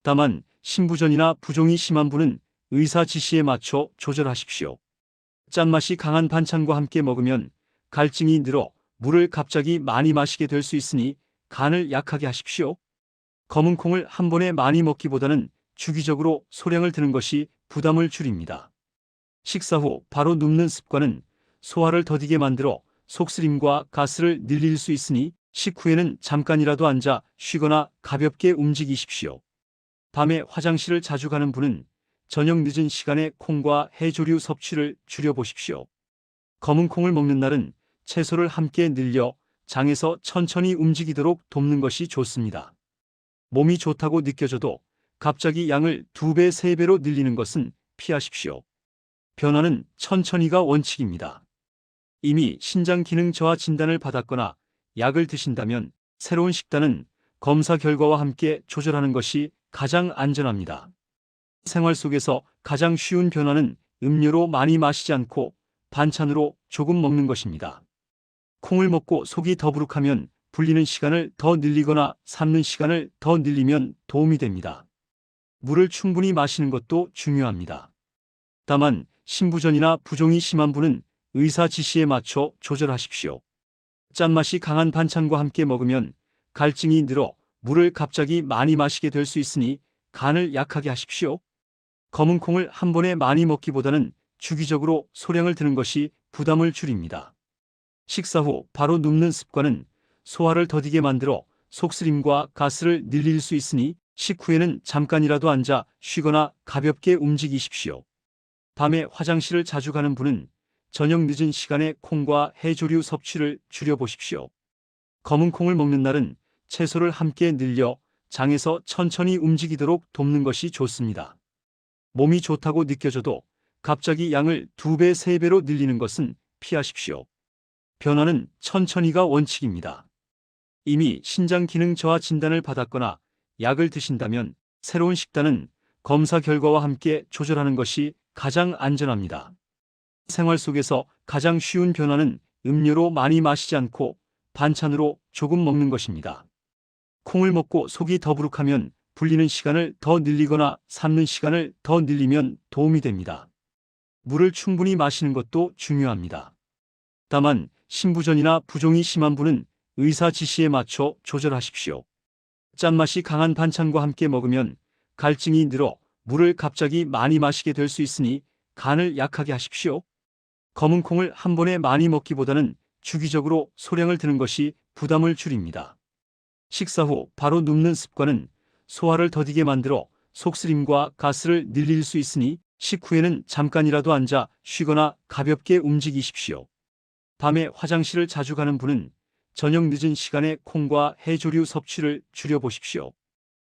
다만 신부전이나 부종이 심한 분은 의사 지시에 맞춰 조절하십시오. 짠맛이 강한 반찬과 함께 먹으면 갈증이 늘어 물을 갑자기 많이 마시게 될 수 있으니 간을 약하게 하십시오. 검은 콩을 한 번에 많이 먹기보다는 주기적으로 소량을 드는 것이 부담을 줄입니다. 식사 후 바로 눕는 습관은 소화를 더디게 만들어 속쓰림과 가스를 늘릴 수 있으니 식후에는 잠깐이라도 앉아 쉬거나 가볍게 움직이십시오. 밤에 화장실을 자주 가는 분은 저녁 늦은 시간에 콩과 해조류 섭취를 줄여보십시오. 검은 콩을 먹는 날은 채소를 함께 늘려 장에서 천천히 움직이도록 돕는 것이 좋습니다. 몸이 좋다고 느껴져도 갑자기 양을 2배, 3배로 늘리는 것은 피하십시오. 변화는 천천히가 원칙입니다. 이미 신장 기능 저하 진단을 받았거나 약을 드신다면 새로운 식단은 검사 결과와 함께 조절하는 것이 가장 안전합니다. 생활 속에서 가장 쉬운 변화는 음료로 많이 마시지 않고 반찬으로 조금 먹는 것입니다. 콩을 먹고 속이 더부룩하면 불리는 시간을 더 늘리거나 삶는 시간을 더 늘리면 도움이 됩니다. 물을 충분히 마시는 것도 중요합니다. 다만 신부전이나 부종이 심한 분은 의사 지시에 맞춰 조절하십시오. 짠맛이 강한 반찬과 함께 먹으면 갈증이 늘어 물을 갑자기 많이 마시게 될 수 있으니 간을 약하게 하십시오. 검은 콩을 한 번에 많이 먹기보다는 주기적으로 소량을 드는 것이 부담을 줄입니다. 식사 후 바로 눕는 습관은 소화를 더디게 만들어 속쓰림과 가스를 늘릴 수 있으니 식후에는 잠깐이라도 앉아 쉬거나 가볍게 움직이십시오. 밤에 화장실을 자주 가는 분은 저녁 늦은 시간에 콩과 해조류 섭취를 줄여보십시오. 검은 콩을 먹는 날은 채소를 함께 늘려 장에서 천천히 움직이도록 돕는 것이 좋습니다. 몸이 좋다고 느껴져도 갑자기 양을 2배, 3배로 늘리는 것은 피하십시오. 변화는 천천히가 원칙입니다. 이미 신장 기능 저하 진단을 받았거나 약을 드신다면 새로운 식단은 검사 결과와 함께 조절하는 것이 가장 안전합니다. 생활 속에서 가장 쉬운 변화는 음료로 많이 마시지 않고 반찬으로 조금 먹는 것입니다. 콩을 먹고 속이 더부룩하면 불리는 시간을 더 늘리거나 삶는 시간을 더 늘리면 도움이 됩니다. 물을 충분히 마시는 것도 중요합니다. 다만 신부전이나 부종이 심한 분은 의사 지시에 맞춰 조절하십시오. 짠맛이 강한 반찬과 함께 먹으면 갈증이 늘어 물을 갑자기 많이 마시게 될 수 있으니 간을 약하게 하십시오. 검은 콩을 한 번에 많이 먹기보다는 주기적으로 소량을 드는 것이 부담을 줄입니다. 식사 후 바로 눕는 습관은 소화를 더디게 만들어 속쓰림과 가스를 늘릴 수 있으니 식후에는 잠깐이라도 앉아 쉬거나 가볍게 움직이십시오. 밤에 화장실을 자주 가는 분은 저녁 늦은 시간에 콩과 해조류 섭취를 줄여보십시오.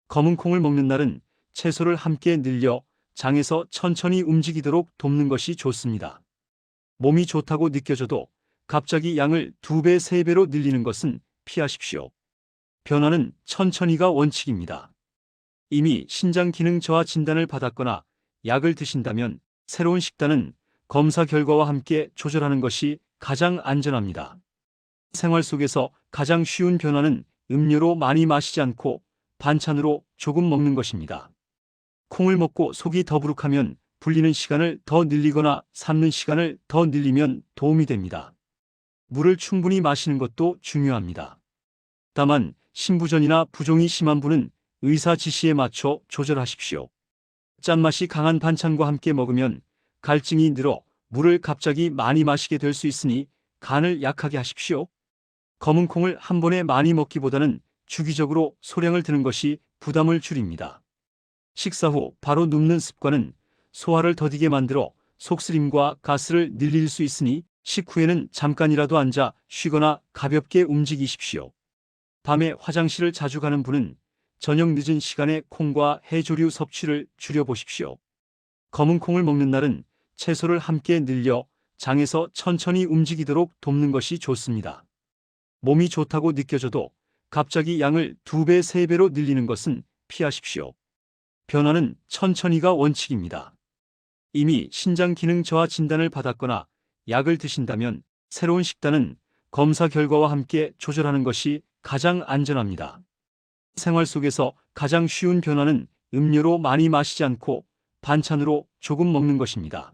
검은 콩을 먹는 날은 채소를 함께 늘려 장에서 천천히 움직이도록 돕는 것이 좋습니다. 몸이 좋다고 느껴져도 갑자기 양을 2배, 3배로 늘리는 것은 피하십시오. 변화는 천천히가 원칙입니다. 이미 신장 기능 저하 진단을 받았거나 약을 드신다면 새로운 식단은 검사 결과와 함께 조절하는 것이 가장 안전합니다. 생활 속에서 가장 쉬운 변화는 음료로 많이 마시지 않고 반찬으로 조금 먹는 것입니다. 콩을 먹고 속이 더부룩하면 불리는 시간을 더 늘리거나 삶는 시간을 더 늘리면 도움이 됩니다. 물을 충분히 마시는 것도 중요합니다. 다만 신부전이나 부종이 심한 분은 의사 지시에 맞춰 조절하십시오. 짠맛이 강한 반찬과 함께 먹으면 갈증이 늘어 물을 갑자기 많이 마시게 될 수 있으니 간을 약하게 하십시오. 검은 콩을 한 번에 많이 먹기보다는 주기적으로 소량을 드는 것이 부담을 줄입니다. 식사 후 바로 눕는 습관은 소화를 더디게 만들어 속쓰림과 가스를 늘릴 수 있으니 식후에는 잠깐이라도 앉아 쉬거나 가볍게 움직이십시오. 밤에 화장실을 자주 가는 분은 저녁 늦은 시간에 콩과 해조류 섭취를 줄여보십시오. 검은 콩을 먹는 날은 채소를 함께 늘려 장에서 천천히 움직이도록 돕는 것이 좋습니다. 몸이 좋다고 느껴져도 갑자기 양을 2배, 3배로 늘리는 것은 피하십시오. 변화는 천천히가 원칙입니다. 이미 신장 기능 저하 진단을 받았거나 약을 드신다면 새로운 식단은 검사 결과와 함께 조절하는 것이 가장 안전합니다. 생활 속에서 가장 쉬운 변화는 음료로 많이 마시지 않고 반찬으로 조금 먹는 것입니다.